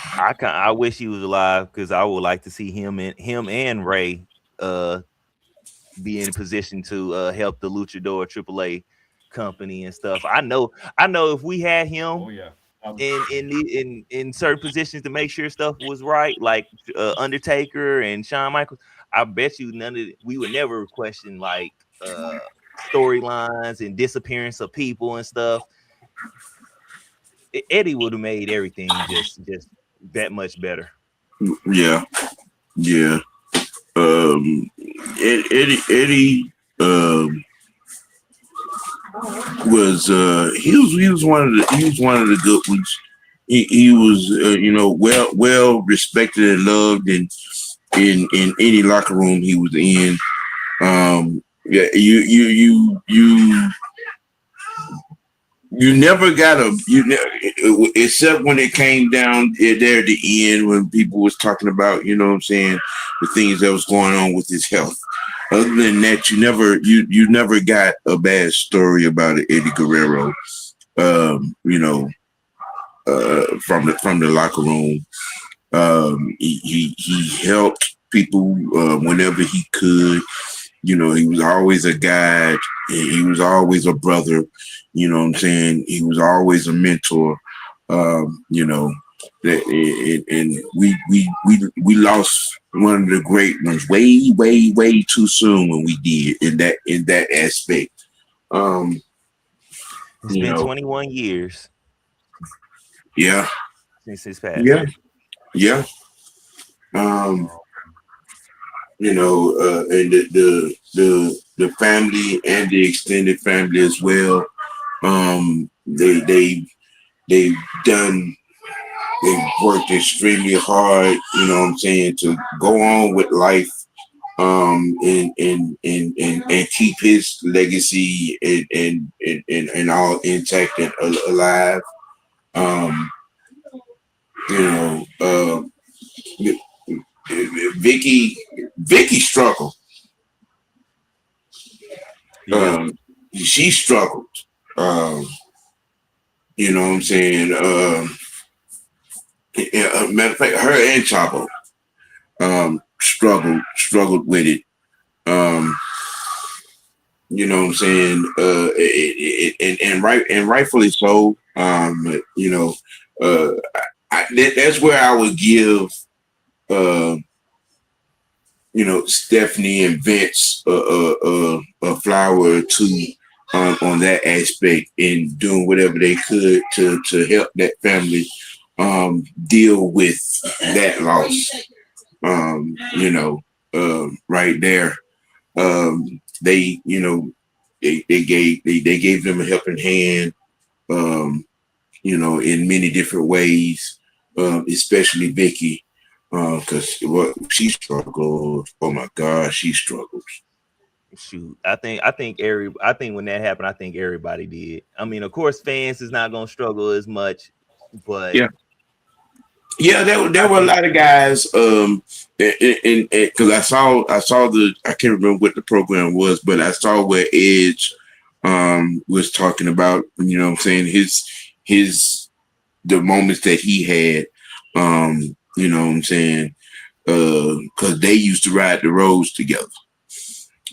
I wish he was alive because I would like to see him and Ray be in a position to help the Luchador AAA company and stuff. I know if we had him Oh yeah. in certain positions to make sure stuff was right, like Undertaker and Shawn Michaels, I bet you we would never question like storylines and disappearance of people and stuff. Eddie would have made everything just that much better. yeah. Eddie was one of the good ones. He was well respected and loved in any locker room he was in. Yeah, you never got except when it came down there at the end when people was talking about, you know what I'm saying, the things that was going on with his health. Other than that, you never got a bad story about Eddie Guerrero. From the locker room. He helped people whenever he could. You know, he was always a guide. He was always a brother. You know what I'm saying? He was always a mentor. and we lost one of the great ones way too soon when we did in that aspect. Um, It's you been know, 21 years yeah, since his yeah, passing. yeah. Um, Uh, and the family and the extended family as well. They've done they've worked extremely hard, you know what I'm saying, to go on with life, and keep his legacy and all intact and alive. Um, you know, Vicky Vicky struggled. Yeah. Um, she struggled. Um, you know what I'm saying? Matter of fact, her and Chavo struggled with it. Um, you know what I'm saying? And rightfully so. You know, that's where I would give uh, Stephanie and Vince a flower or two on that aspect in doing whatever they could to help that family deal with that loss. Right there. They they gave them a helping hand. Um, in many different ways, especially Vicky, because what she struggles. Oh my God, she struggles. Shoot, I think when that happened, I think everybody did. I mean, of course, fans is not gonna struggle as much, but Yeah, yeah. There I were a think lot of guys. And because I saw I can't remember what the program was, but I saw where Edge was talking about. You know, what I'm saying his the moments that he had. You know, what I'm saying because they used to ride the roads together.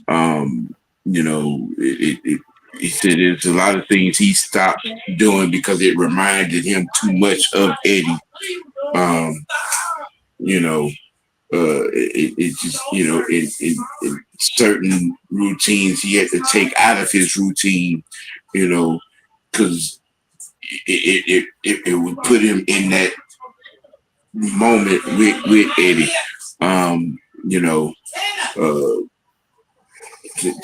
Um, he said there's a lot of things he stopped doing because it reminded him too much of Eddie. Um, you know, it just, in certain routines he had to take out of his routine, because it would put him in that moment with Eddie. You know, uh,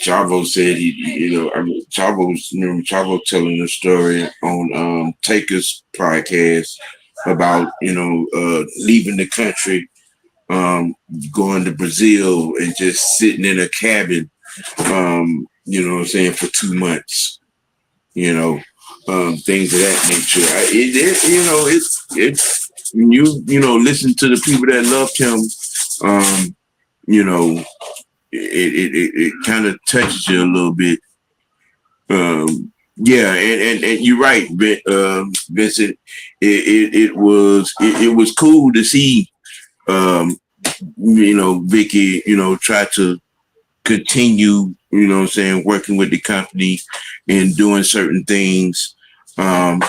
Chavo said Chavo telling the story on Taker's podcast about, leaving the country, going to Brazil and just sitting in a cabin, you know what I'm saying, for 2 months, things of that nature. It's when you listen to the people that loved him, you know, it kind of touches you a little bit. Yeah, and you're right, Vincent. It was cool to see, Vicky, try to continue, what I'm saying, working with the company and doing certain things, and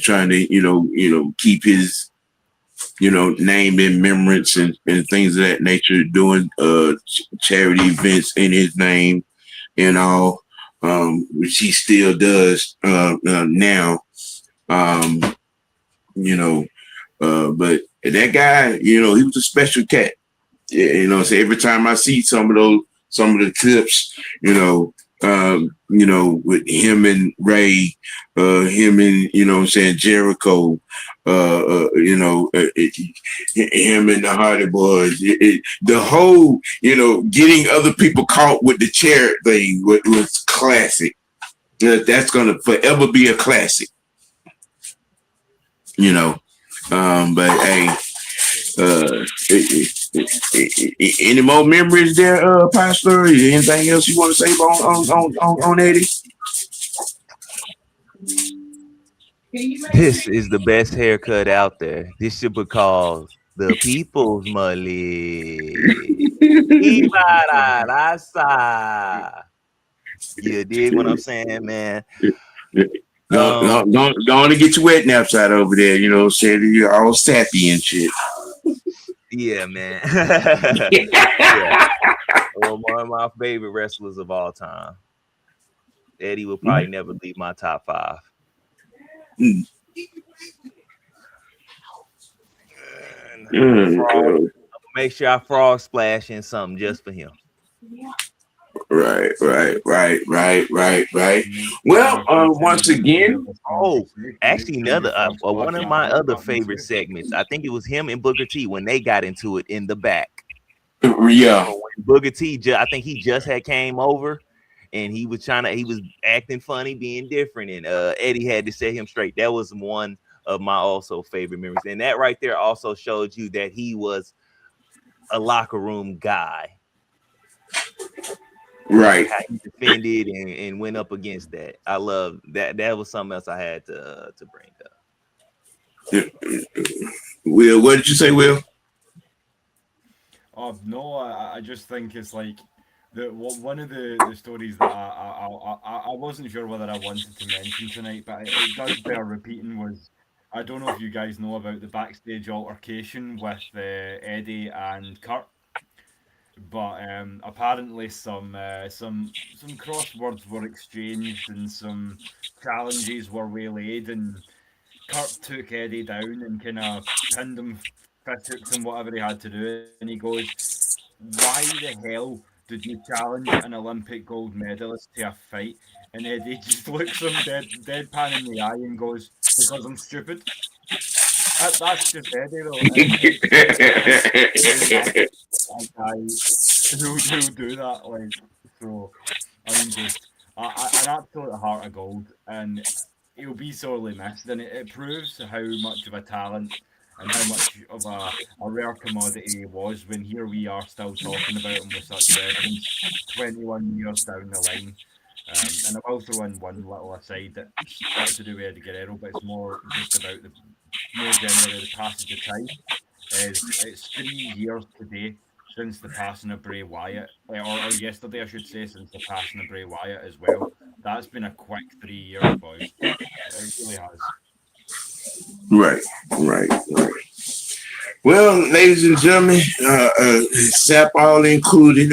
trying to, keep his, name in remembrance and things of that nature, doing charity events in his name and all, which he still does now. Um, but that guy, he was a special cat. So every time I see some of the clips, with him and Ray, him and Jericho, him and the Hardy Boys, the whole getting other people caught with the chair thing was classic. That's gonna forever be a classic, But hey, uh, any more memories there, Pastor? Anything else you want to say on Eddie? this is the best haircut out there. This should be called the People's Mully. Ibararasa. You dig what I'm saying, man? Don't get your wet naps out over there. You know, saying you're all sappy and shit. Yeah, man. Yeah. Well, one of my favorite wrestlers of all time. Eddie will probably never leave my top 5. Mm. Make sure I frog splash in something just for him. Right. Well, once again, actually, another one of my other favorite segments. I think it was him and Booker T when they got into it in the back. Yeah, so Booker T, I think he just had came over, and he was acting funny, being different, and Eddie had to set him straight. That was one of my also favorite memories, and that right there also showed you that he was a locker room guy. Right. How he defended and went up against that. I love that. That was something else I had to bring up. Will, what did you say, Will? No, I just think it's like one of the stories that I wasn't sure whether I wanted to mention tonight, but it does bear repeating. Was I don't know if you guys know about the backstage altercation with Eddie and Kurt, but apparently some crosswords were exchanged and some challenges were waylaid, and Kurt took Eddie down and kind of pinned him, fist hooked him, whatever he had to do, and he goes, "Why the hell did you challenge an Olympic gold medalist to a fight?" And Eddie just looks him deadpan in the eye and goes, "Because I'm stupid." That's just Eddie though, and it's a guy who do that, like, so. I mean, just an absolute heart of gold, and he'll be sorely missed. And it proves how much of a talent and how much of a rare commodity he was. When here we are still talking about him with such reverence, 21 years down the line. And I will throw in one little aside that's not to do with Eddie Guerrero, but it's more just about the more generally the passage of time. Is it's 3 years today since the passing of Bray Wyatt, or yesterday, I should say, since the passing of Bray Wyatt as well. That's been a quick 3 years, boys. It really has. Right. Well, ladies and gentlemen, SAP all included,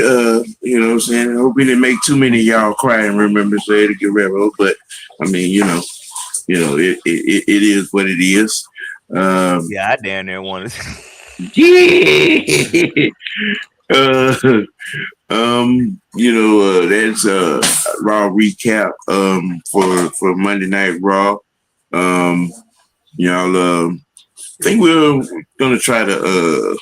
you know what I'm saying? I hope we didn't make too many of y'all cry and remember Eddie Guerrero, but I mean, it is what it is. Yeah, I damn near wanted. Yeah. That's Raw recap for Monday Night Raw. Y'all I think we're gonna try to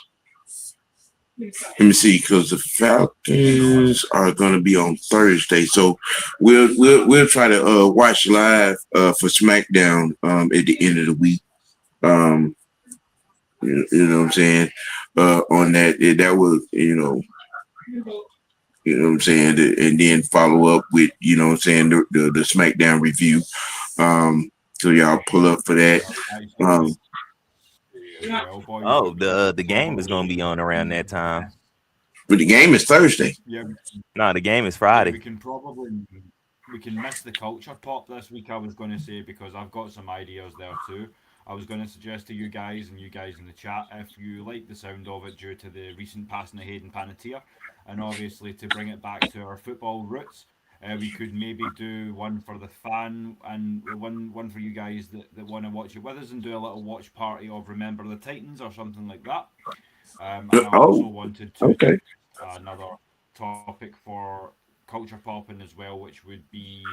let me see, because the Falcons are gonna be on Thursday, so we'll try to watch live for SmackDown at the end of the week. You know what I'm saying? On that was you know what I'm saying, and then follow up with what I'm saying the SmackDown review. So y'all pull up for that. Oh, the game is gonna be on around that time. But the game is Thursday. Yeah. No, the game is Friday. We can miss the culture pop this week, I was going to say, because I've got some ideas there too. I was going to suggest to you guys and you guys in the chat, if you like the sound of it due to the recent passing of Hayden Panettiere, and obviously to bring it back to our football roots, we could maybe do one for the fan and one for you guys that want to watch it with us, and do a little watch party of Remember the Titans or something like that. And I also wanted to do another topic for culture popping as well, which would be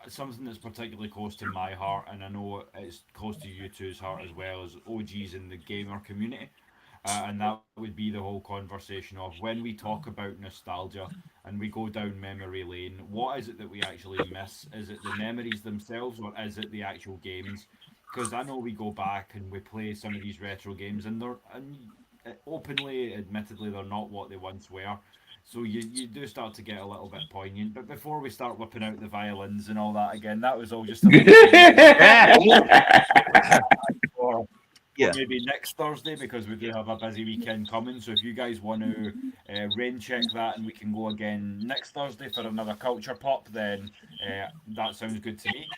something that's particularly close to my heart, and I know it's close to you two's heart as well, as OGs in the gamer community. And that would be the whole conversation of when we talk about nostalgia and we go down memory lane, what is it that we actually miss? Is it the memories themselves, or is it the actual games? Because I know we go back and we play some of these retro games, and openly, admittedly, they're not what they once were. So you do start to get a little bit poignant. But before we start whipping out the violins and all that again, that was all just a little Yeah. maybe next Thursday because we do have a busy weekend coming. So if you guys want to rain check that and we can go again next Thursday for another culture pop, then that sounds good to me.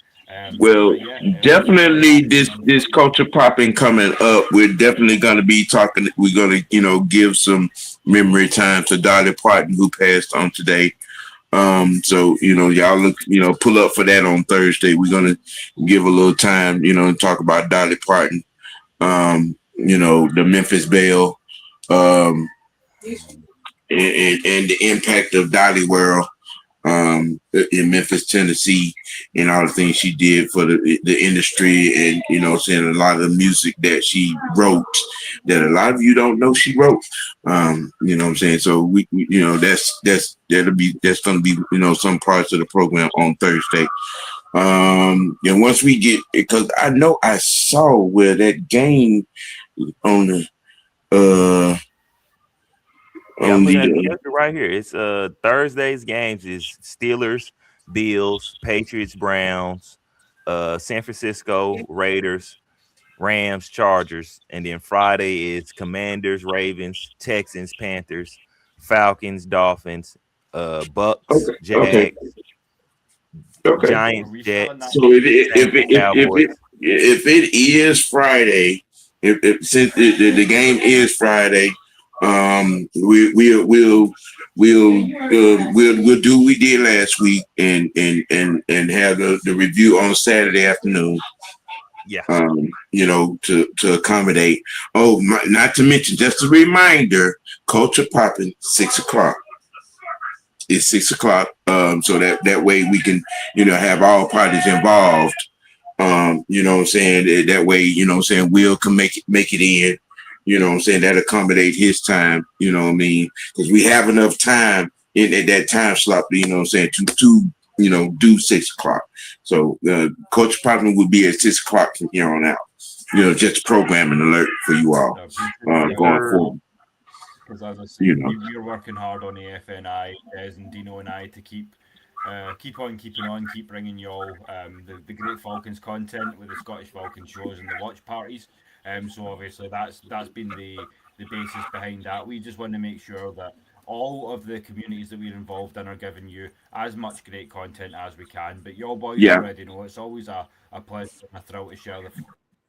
Well, But yeah, very definitely happy this on this Friday. culture popping coming up. We're definitely going to be talking. We're going to give some memory time to Dolly Parton who passed on today. So y'all look, pull up for that on Thursday. We're going to give a little time, and talk about Dolly Parton. The Memphis Belle, um, and the impact of Dolly World in Memphis, Tennessee, and all the things she did for the industry, and saying a lot of the music that she wrote that a lot of you don't know she wrote. You know what I'm saying? So we that's gonna be some parts of the program on Thursday. And once we get, because I know I saw where that game on the uh Yeah, I'm on looking at the the schedule right here. It's Thursday's games is Steelers, Bills, Patriots, Browns, San Francisco, Raiders, Rams, Chargers, and then Friday is Commanders, Ravens, Texans, Panthers, Falcons, Dolphins, Bucks, okay, okay, Jags, okay. Are Giants, we still in that? Jets, So Saints, and Cowboys. if it is Friday, if since the game is Friday, we'll do what we did last week and have the review on Saturday afternoon. Yeah. To accommodate. Oh, not to mention, just a reminder, Culture Popping 6 o'clock. It's 6 o'clock. So that way we can, have all parties involved. You know what I'm saying? That way, Will can make it in. You know what I'm saying? That accommodate his time, you know what I mean? Because we have enough time in at that time slot, you know what I'm saying, to do 6 o'clock. So Coach Poppin would be at 6 o'clock from here on out. Just programming alert for you all I appreciate you going guys. Sir. forward. Because as I say, You know. we're working hard on AFNI, Des and Dino and I, to keep on keeping on, keep bringing y'all the great Falcons content with the Scottish Falcons shows and the watch parties. So obviously that's been the basis behind that. We just want to make sure that all of the communities that we're involved in are giving you as much great content as we can. But y'all boys Yeah, already know it's always a pleasure and a thrill to share the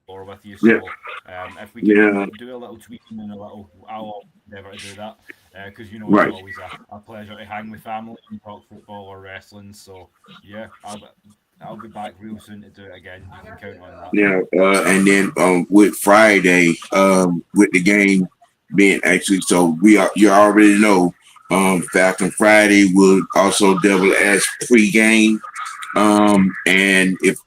floor with you. So yeah, if we can yeah, do a little tweaking and I'll endeavour to do that because it's right. always a pleasure to hang with family and talk football or wrestling. So yeah, I'll be back real soon to do it again. You can count on that. Yeah, and then with Friday, with the game being actually, so you already know, Falcon Friday would also double as pregame. And if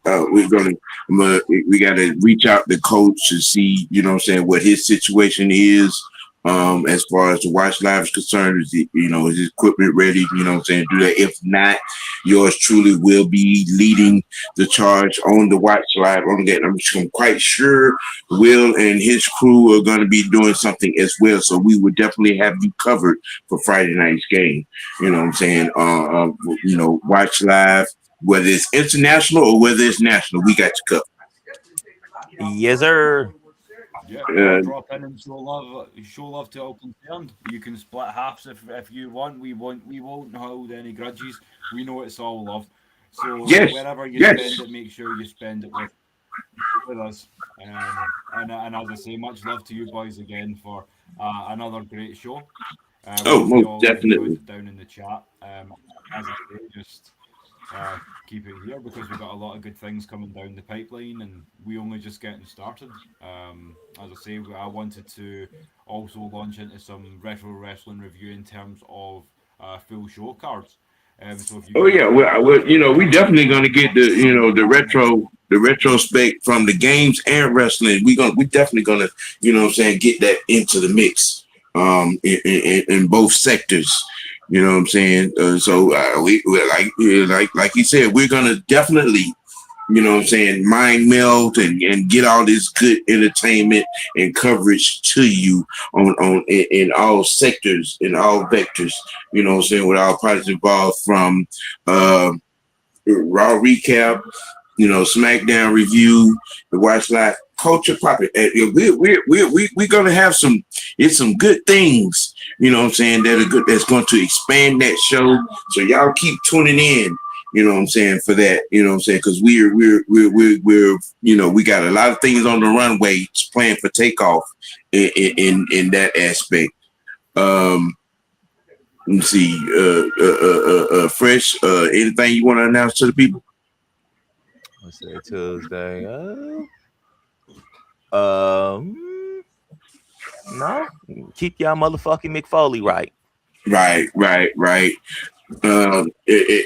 we got to reach out to coach to see, what I'm saying, what his situation is. As far as the watch live is concerned, is his equipment ready? What I'm saying, do that. If not, yours truly will be leading the charge on the watch live on that. I'm quite sure Will and his crew are going to be doing something as well. So we will definitely have you covered for Friday night's game. You know what I'm saying? Watch live, whether it's international or whether it's national, we got you Yes, sir. Yeah, y'all covered. drop in and show love to all concerned. You can split halves if you want. We won't hold any grudges. We know it's all love. So Yes, wherever you yes. spend it, make sure you spend it with us. And as I say, much love to you boys again for another great show. We Oh, hope you most all enjoyed definitely. it down in the chat. As I say, just uh, keep it here because we've got a lot of good things coming down the pipeline and we only just getting started. As I say, I wanted to also launch into some retro wrestling review in terms of full show cards. So if you Oh guys yeah, want to watch we anything definitely gonna from get the the the retrospect from the games and wrestling. We definitely gonna what I'm saying, get that into the mix. In both sectors. You know what I'm saying? So we like you said, we're gonna definitely what I'm saying, mind meld and get all this good entertainment and coverage to you in all sectors, in all vectors, what I'm saying, with all parties involved from uh, Raw Recap, SmackDown review, the Watch Live Culture Popping. We're gonna have some good things, what I'm saying, that are good, that's going to expand that show. So y'all keep tuning in, what I'm saying, for that, what I'm saying, because we're we got a lot of things on the runway planned for takeoff in that aspect. Let me see, Fresh, anything you want to announce to the people? What's that, Tuesday? No, keep y'all motherfucking McFoley right. Right. And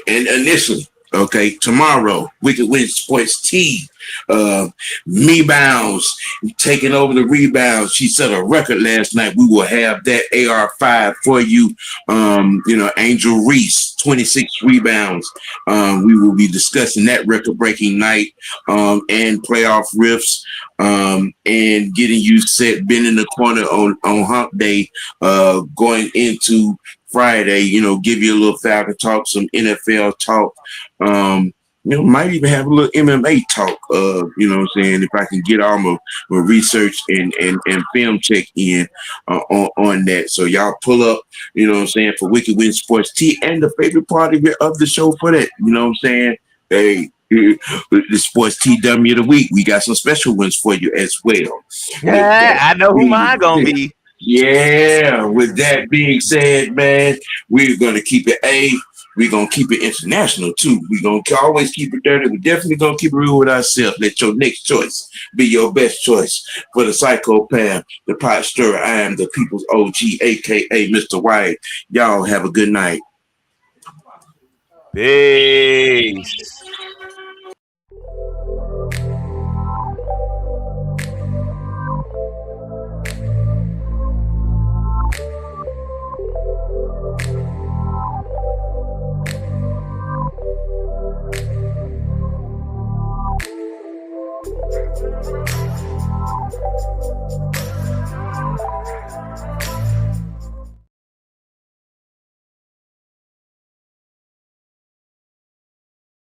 initially, okay, tomorrow, Wicked Win Sports T, Me Bounds taking over the rebounds. She set a record last night. We will have that AR5 for you. Angel Reese, 26 rebounds. We will be discussing that record-breaking night and playoff riffs, and getting you set, been in the corner on Hump Day, going into Friday, give you a little Falcon talk, some NFL talk, might even have a little MMA talk, what I'm saying, if I can get all my research and film check in on that. So y'all pull up, what I'm saying, for Wicked Win Sports T, and the favorite part of the show for that, what I'm saying, hey, the Sports T Dummy of the Week, we got some special ones for you as well. Yeah, I know who mine gonna be. Yeah, with that being said, man, we're going to keep it we're going to keep it international too. We're going to always keep it dirty. We're definitely going to keep it real with ourselves. Let your next choice be your best choice. For the psychopath, the pot stirrer, I am the people's OG, aka Mr. White. Y'all have a good night. Peace.